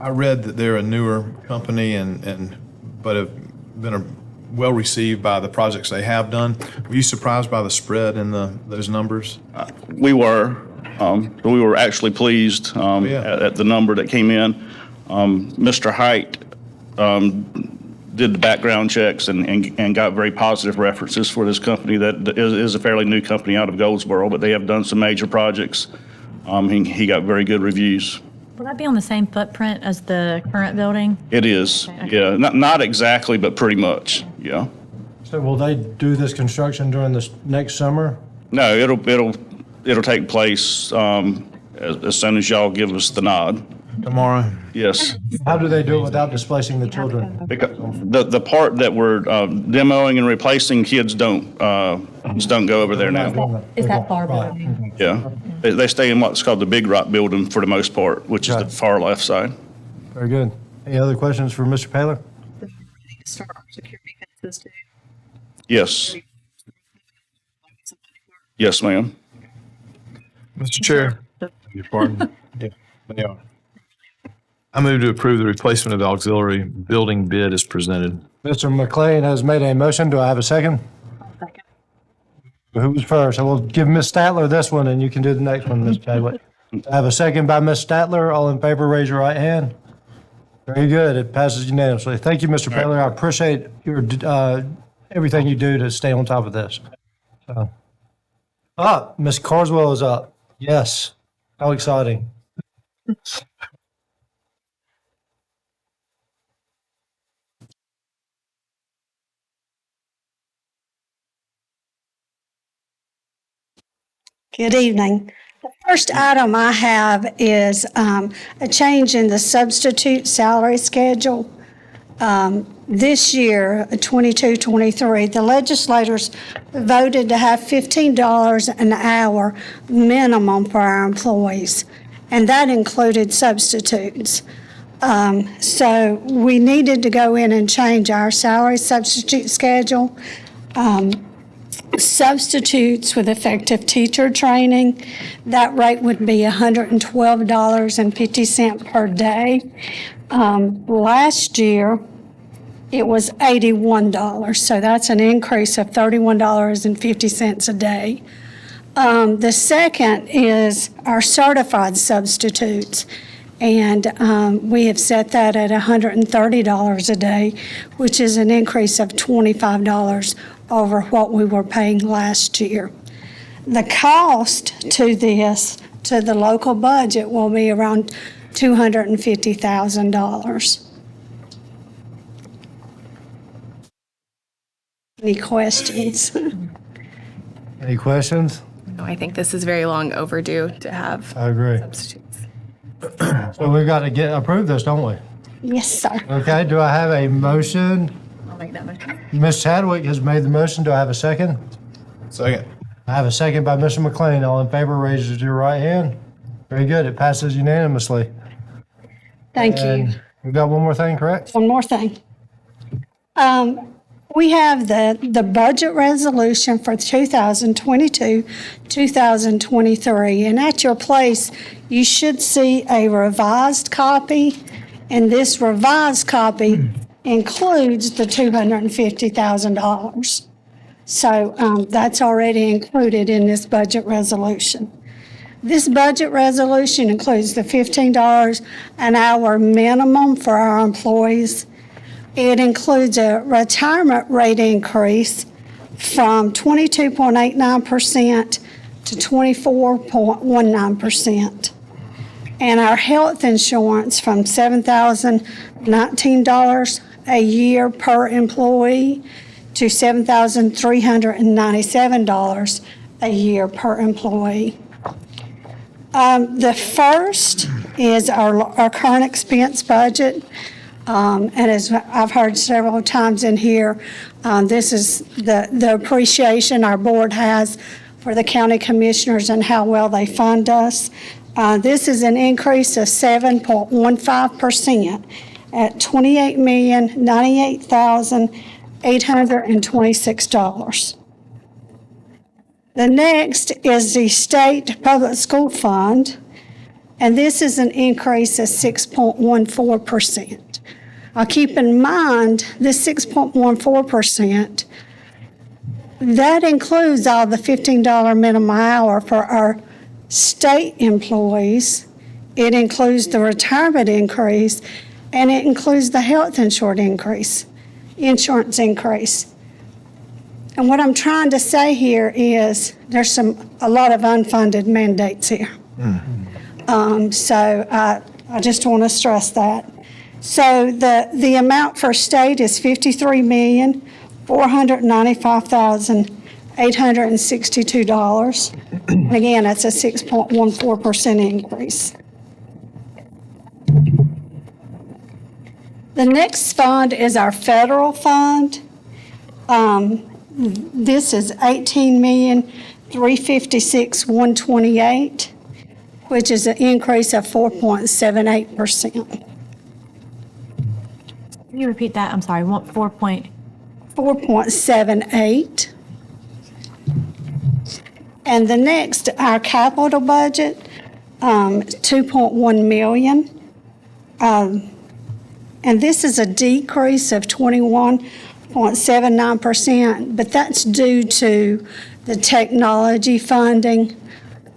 I read that they're a newer company but have been well received by the projects they have done. Were you surprised by the spread in those numbers? We were. We were actually pleased at the number that came in. Mr. Height did the background checks and got very positive references for this company that is a fairly new company out of Goldsboro, but they have done some major projects. He got very good reviews. Will that be on the same footprint as the current building? It is, Okay. yeah. Not exactly, but pretty much, yeah. So will they do this construction during this next summer? No, it'll take place as soon as y'all give us the nod. Tomorrow? Yes. How do they do it without displacing the children? Because the part that we're demoing and replacing, kids don't go over there now. Is that far building? Yeah. They stay in what's called the Big Rock building for the most part, which is the far left side. Very good. Any other questions for Mr. Paler? Start our security fences too. Yes. Yes, ma'am. Mr. Chair. Your pardon. Yeah. I move to approve the replacement of the auxiliary building bid as presented. Mr. McLean has made a motion. Do I have a second? Second. Who was first? I will give Ms. Statler this one, and you can do the next one, Ms. Chadwick. I have a second by Ms. Statler. All in favor, raise your right hand. Very good. It passes unanimously. Thank you, Mr. Paler. I appreciate your everything you do to stay on top of this. Ms. Carswell is up. Yes. How exciting. Good evening. The first item I have is a change in the substitute salary schedule. This year, 22-23, the legislators voted to have $15 an hour minimum for our employees, and that included substitutes. So we needed to go in and change our salary substitute schedule. Substitutes with effective teacher training, that rate would be $112.50 per day. Last year, it was $81, so that's an increase of $31.50 a day. The second is our certified substitutes, and we have set that at $130 a day, which is an increase of $25 over what we were paying last year. The cost to this, to the local budget, will be around $250,000. Any questions? Any questions? No, I think this is very long overdue to have I agree. substitutes. So we've got to approve this, don't we? Yes, sir. Okay, do I have a motion? I'll make that motion. Ms. Chadwick has made the motion. Do I have a second? Second. I have a second by Mr. McLean. All in favor, raise your right hand. Very good. It passes unanimously. Thank you. We've got one more thing, correct? One more thing. We have the budget resolution for 2022-2023, and at your place, you should see a revised copy, and this revised copy includes the $250,000. So that's already included in this budget resolution. This budget resolution includes the $15 an hour minimum for our employees. It includes a retirement rate increase from 22.89% to 24.19%. And our health insurance from $7,019 a year per employee to $7,397 a year per employee. The first is our current expense budget. And as I've heard several times in here, this is the appreciation our board has for the county commissioners and how well they fund us. This is an increase of 7.15% at $28,098,826. The next is the state public school fund, and this is an increase of 6.14%. Now keep in mind, this 6.14%, that includes all the $15 minimum hour for our state employees. It includes the retirement increase, and it includes the health insurance increase. And what I'm trying to say here is there's a lot of unfunded mandates here. So I just want to stress that. So the amount for state is $53,400,000. $495,862. And again, that's a 6.14% increase. The next fund is our federal fund. This is $18,356,128, which is an increase of 4.78%. Can you repeat that? I'm sorry, 4.78. And the next, our capital budget, $2.1 million. And this is a decrease of 21.79%, but that's due to the technology funding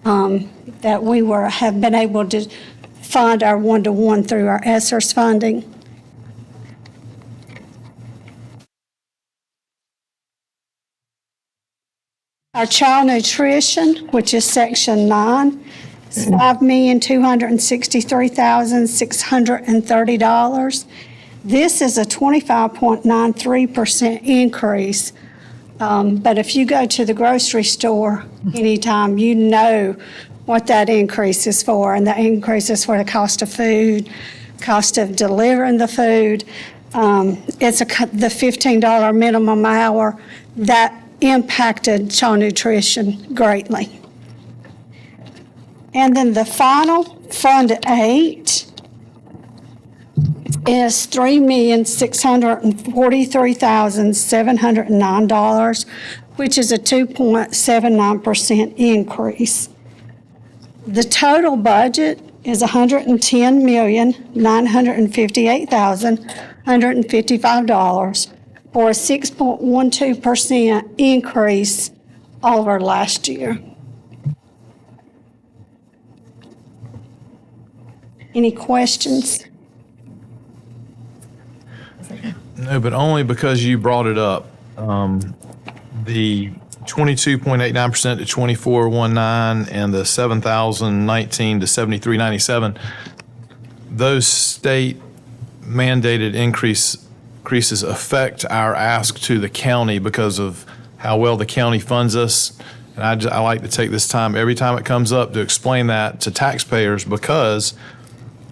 that we have been able to fund our one-to-one through our ESSERS funding. Our child nutrition, which is section 9, is $5,263,630. This is a 25.93% increase. But if you go to the grocery store anytime, you know what that increase is for. And the increase is for the cost of food, cost of delivering the food. It's the $15 minimum hour that impacted child nutrition greatly. And then the final, Fund 8, is $3,643,709, which is a 2.79% increase. The total budget is $110,958,155, or a 6.12% increase over last year. Any questions? No, but only because you brought it up. The 22.89% to 24.19 and the 7,019 to 73.97, those state mandated increases affect our ask to the county because of how well the county funds us. And I like to take this time, every time it comes up, to explain that to taxpayers, because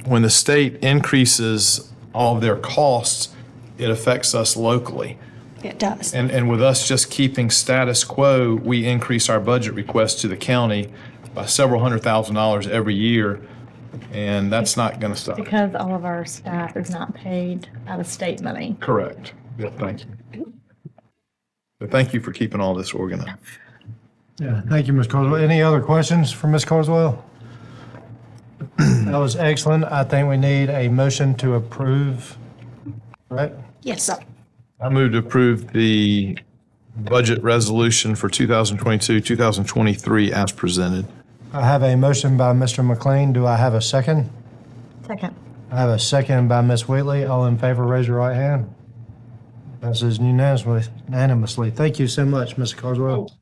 when the state increases all of their costs, it affects us locally. It does. And with us just keeping status quo, we increase our budget request to the county by several $100,000 every year, and that's not going to stop. Because all of our staff is not paid out of state money. Correct. Yeah, thank you. But thank you for keeping all this organized. Yeah, thank you, Ms. Carswell. Any other questions for Ms. Carswell? That was excellent. I think we need a motion to approve, right? Yes, sir. I move to approve the budget resolution for 2022-2023 as presented. I have a motion by Mr. McLean. Do I have a second? Second. I have a second by Ms. Wheatley. All in favor, raise your right hand. Passes unanimously. Thank you so much, Mr. Carswell.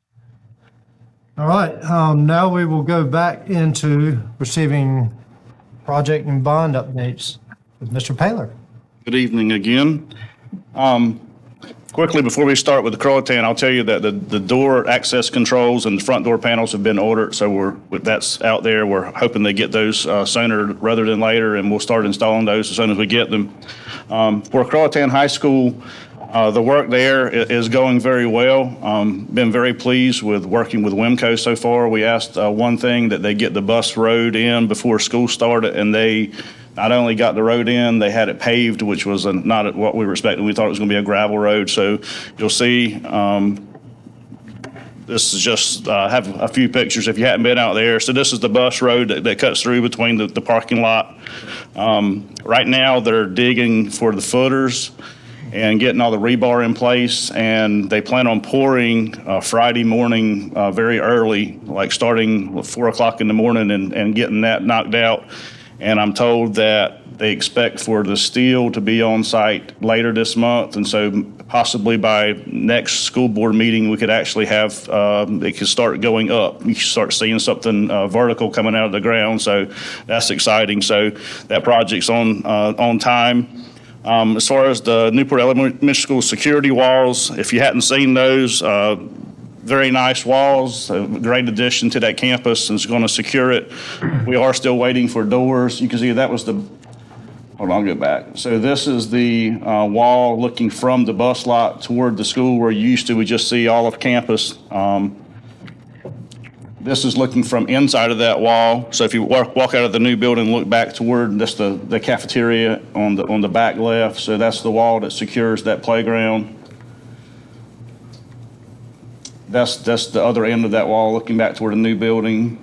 All right, now we will go back into receiving project and bond updates with Mr. Paler. Good evening again. Quickly, before we start with the Croatan, I'll tell you that the door access controls and the front door panels have been ordered, so that's out there. We're hoping they get those sooner rather than later, and we'll start installing those as soon as we get them. For Croatan High School, the work there is going very well. Been very pleased with working with WIMCO so far. We asked one thing, that they get the bus road in before school started, and they not only got the road in, they had it paved, which was not what we were expecting. We thought it was going to be a gravel road. So you'll see, this is just, have a few pictures if you hadn't been out there. So this is the bus road that cuts through between the parking lot. Right now, they're digging for the footers and getting all the rebar in place, and they plan on pouring Friday morning very early, like starting 4 o'clock in the morning and getting that knocked out. And I'm told that they expect for the steel to be on site later this month, and so possibly by next school board meeting we could actually have it could start going up. You start seeing something vertical coming out of the ground, so that's exciting. So that project's on time. As far as the Newport Elementary School security walls, if you hadn't seen those, very nice walls, a great addition to that campus, and it's going to secure it. We are still waiting for doors. You can see that was the, hold on, I'll go back. So this is the wall looking from the bus lot toward the school where you used to, we just see all of campus. This is looking from inside of that wall. So if you walk out of the new building and look back toward, that's the cafeteria on the back left. So that's the wall that secures that playground. That's the other end of that wall looking back toward the new building.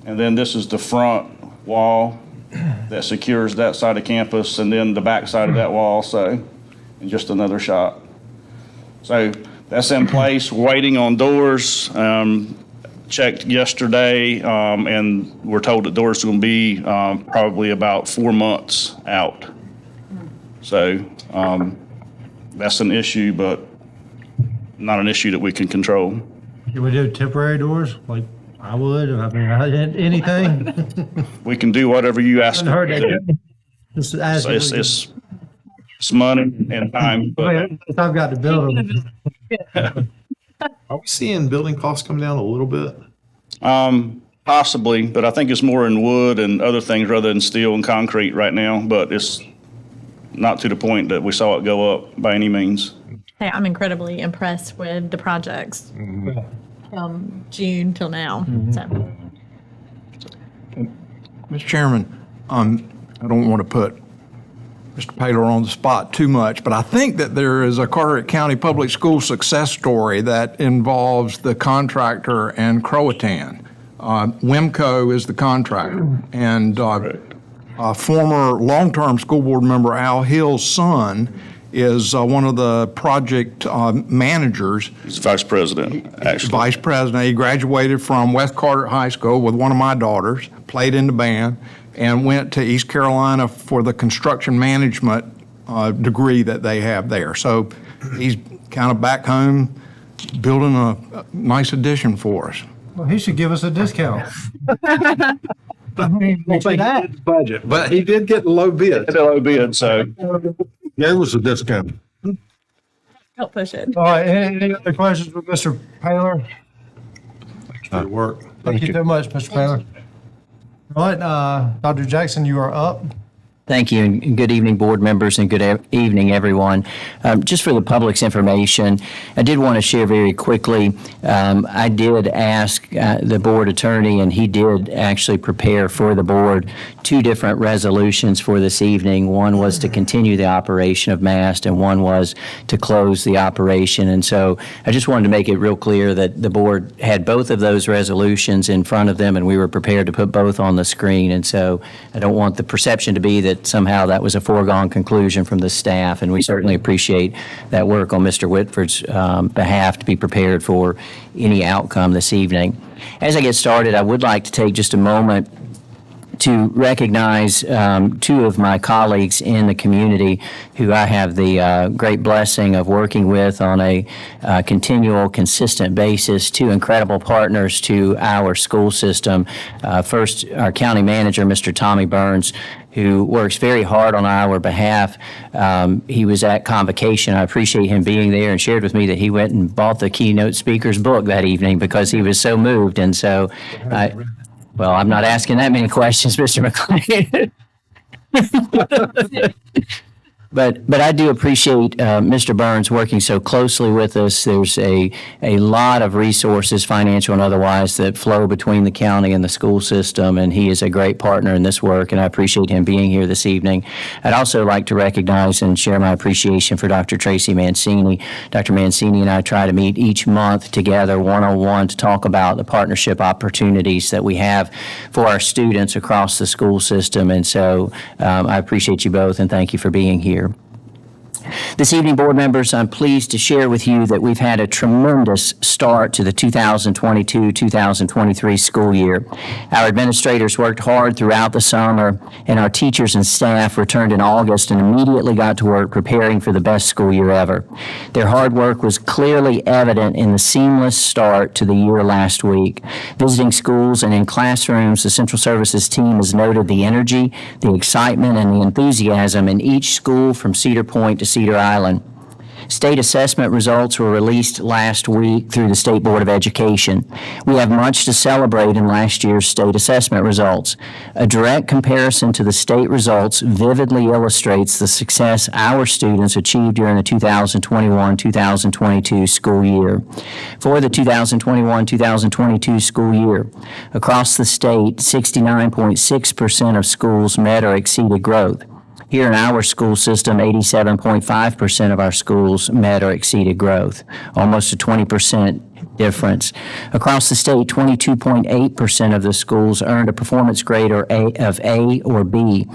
And then this is the front wall that secures that side of campus, and then the back side of that wall, so, and just another shot. So that's in place, waiting on doors. Checked yesterday, and we're told that doors are going to be probably about 4 months out. So that's an issue, but not an issue that we can control. Can we do temporary doors like I would? I mean, anything? We can do whatever you ask. Just ask It's money and time. But I've got to build them. Are we seeing building costs come down a little bit? Possibly, but I think it's more in wood and other things rather than steel and concrete right now, but it's not to the point that we saw it go up by any means. Hey, I'm incredibly impressed with the projects from June till now. So. Mr. Chairman, I don't want to put Mr. Paylor on the spot too much, but I think that there is a Carteret County Public School success story that involves the contractor and Croatan. WIMCO is the contractor, and former long-term school board member Al Hill's son is one of the project managers. He's vice president, actually. Vice president. He graduated from West Carteret High School with one of my daughters, played in the band, and went to East Carolina for the construction management degree that they have there. So he's kind of back home building a nice addition for us. Well, he should give us a discount. I mean, we'll take his budget, but he did get the low bid. The low bid, so yeah, it was a discount. Help push it. All right, any other questions with Mr. Paylor? Thanks for your work. Thank you so much, Mr. Paylor. All right, Dr. Jackson, you are up. Thank you, and good evening, board members, and good evening, everyone. Just for the public's information, I did want to share very quickly, I did ask the board attorney, and he did actually prepare for the board 2 different resolutions for this evening. One was to continue the operation of MAST, and one was to close the operation. And so I just wanted to make it real clear that the board had both of those resolutions in front of them, and we were prepared to put both on the screen. And so I don't want the perception to be that somehow that was a foregone conclusion from the staff, and we certainly appreciate that work on Mr. Whitford's behalf to be prepared for any outcome this evening. As I get started, I would like to take just a moment to recognize 2 of my colleagues in the community who I have the great blessing of working with on a continual, consistent basis, 2 incredible partners to our school system. First, our county manager, Mr. Tommy Burns, who works very hard on our behalf. He was at convocation. I appreciate him being there, and shared with me that he went and bought the keynote speaker's book that evening because he was so moved. And so well, I'm not asking that many questions, Mr. McLean. But I do appreciate Mr. Burns working so closely with us. There's a lot of resources, financial and otherwise, that flow between the county and the school system, and he is a great partner in this work, and I appreciate him being here this evening. I'd also like to recognize and share my appreciation for Dr. Tracy Mancini. Dr. Mancini and I try to meet each month together one-on-one to talk about the partnership opportunities that we have for our students across the school system, and so I appreciate you both, and thank you for being here. This evening, board members, I'm pleased to share with you that we've had a tremendous start to the 2022-2023 school year. Our administrators worked hard throughout the summer, and our teachers and staff returned in August and immediately got to work preparing for the best school year ever. Their hard work was clearly evident in the seamless start to the year last week. Visiting schools and in classrooms, the Central Services team has noted the energy, the excitement, and the enthusiasm in each school from Cedar Point to Cedar Island. State assessment results were released last week through the State Board of Education. We have much to celebrate in last year's state assessment results. A direct comparison to the state results vividly illustrates the success our students achieved during the 2021-2022 school year. For the 2021-2022 school year, across the state, 69.6% of schools met or exceeded growth. Here in our school system, 87.5% of our schools met or exceeded growth, almost a 20% difference. Across the state, 22.8% of the schools earned a performance grade of A or B.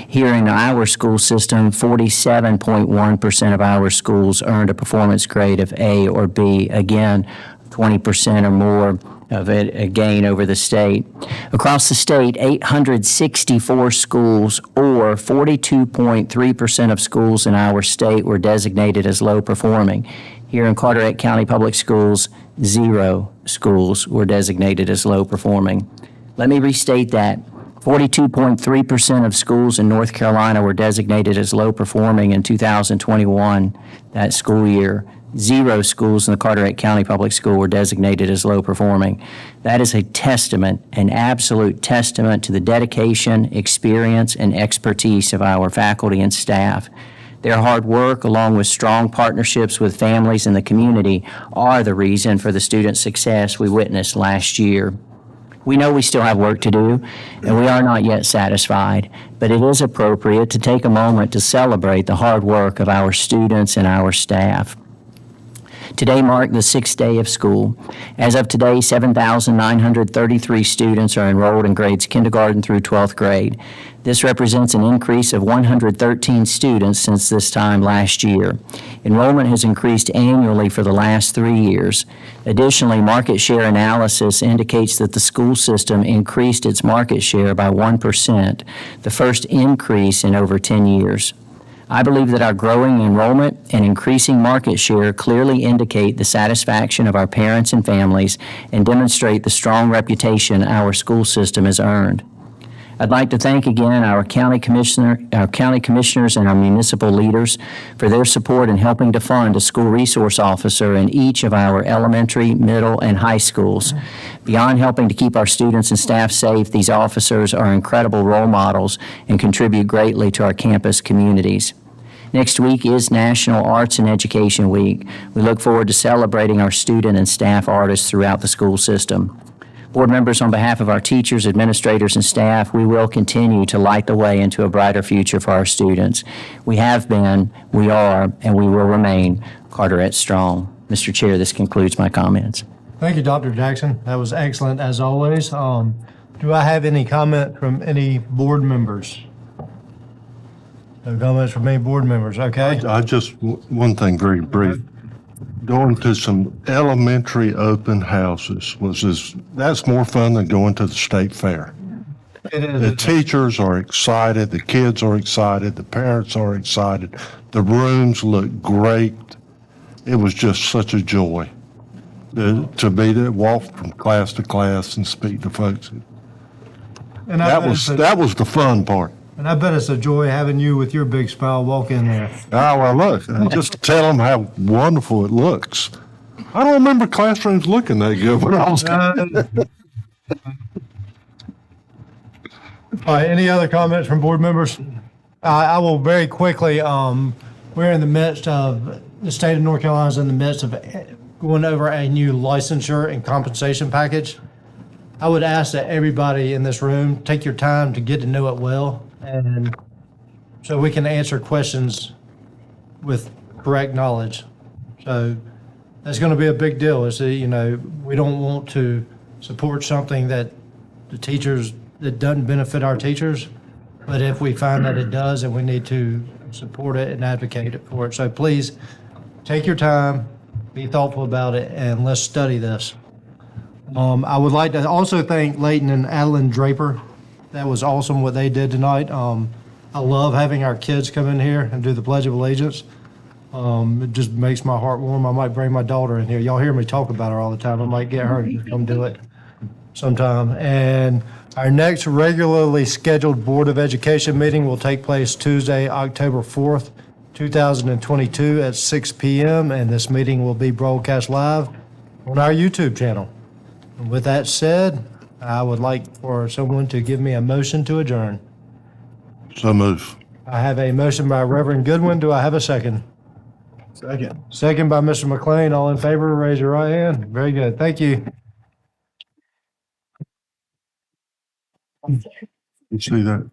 Here in our school system, 47.1% of our schools earned a performance grade of A or B. Again, 20% or more of it, a gain over the state. Across the state, 864 schools, or 42.3% of schools in our state, were designated as low performing. Here in Carteret County Public Schools, 0 schools were designated as low performing. Let me restate that. 42.3% of schools in North Carolina were designated as low performing in 2021, that school year. 0 schools in the Carteret County Public School were designated as low performing. That is a testament, an absolute testament to the dedication, experience, and expertise of our faculty and staff. Their hard work, along with strong partnerships with families and the community, are the reason for the student success we witnessed last year. We know we still have work to do, and we are not yet satisfied, but it is appropriate to take a moment to celebrate the hard work of our students and our staff. Today marked the 6th day of school. As of today, 7,933 students are enrolled in grades kindergarten through 12th grade. This represents an increase of 113 students since this time last year. Enrollment has increased annually for the last 3 years. Additionally, market share analysis indicates that the school system increased its market share by 1%, the first increase in over 10 years. I believe that our growing enrollment and increasing market share clearly indicate the satisfaction of our parents and families and demonstrate the strong reputation our school system has earned. I'd like to thank again our county commissioners and our municipal leaders for their support in helping to fund a school resource officer in each of our elementary, middle, and high schools. Beyond helping to keep our students and staff safe, these officers are incredible role models and contribute greatly to our campus communities. Next week is National Arts and Education Week. We look forward to celebrating our student and staff artists throughout the school system. Board members, on behalf of our teachers, administrators, and staff, we will continue to light the way into a brighter future for our students. We have been, we are, and we will remain Carteret strong. Mr. Chair, this concludes my comments. Thank you, Dr. Jackson. That was excellent, as always. Do I have any comment from any board members? No comments from any board members, okay? I just, one thing very brief. Going to some elementary open houses that's more fun than going to the state fair. It is. The teachers are excited, the kids are excited, the parents are excited. The rooms look great. It was just such a joy to be there, walk from class to class and speak to folks. And that was the fun part. And I bet it's a joy having you with your big smile walk in there. Oh, well, look, just tell them how wonderful it looks. I don't remember classrooms looking that good when I was. All right, any other comments from board members? I will very quickly, we're in the midst of, the state of North Carolina is in the midst of going over a new licensure and compensation package. I would ask that everybody in this room take your time to get to know it well, and so we can answer questions with correct knowledge. So that's going to be a big deal. Is we don't want to support something that that doesn't benefit our teachers, but if we find that it does and we need to support it and advocate for it. So please, take your time, be thoughtful about it, and let's study this. I would like to also thank Leighton and Adeline Draper. That was awesome what they did tonight. I love having our kids come in here and do the Pledge of Allegiance. It just makes my heart warm. I might bring my daughter in here. Y'all hear me talk about her all the time. I might get her to come do it sometime. And our next regularly scheduled Board of Education meeting will take place Tuesday, October 4th, 2022 at 6 p.m. And this meeting will be broadcast live on our YouTube channel. And with that said, I would like for someone to give me a motion to adjourn. So move. I have a motion by Reverend Goodwin. Do I have a second? Second. Second by Mr. McLean. All in favor, raise your right hand. Very good. Thank you. You see that?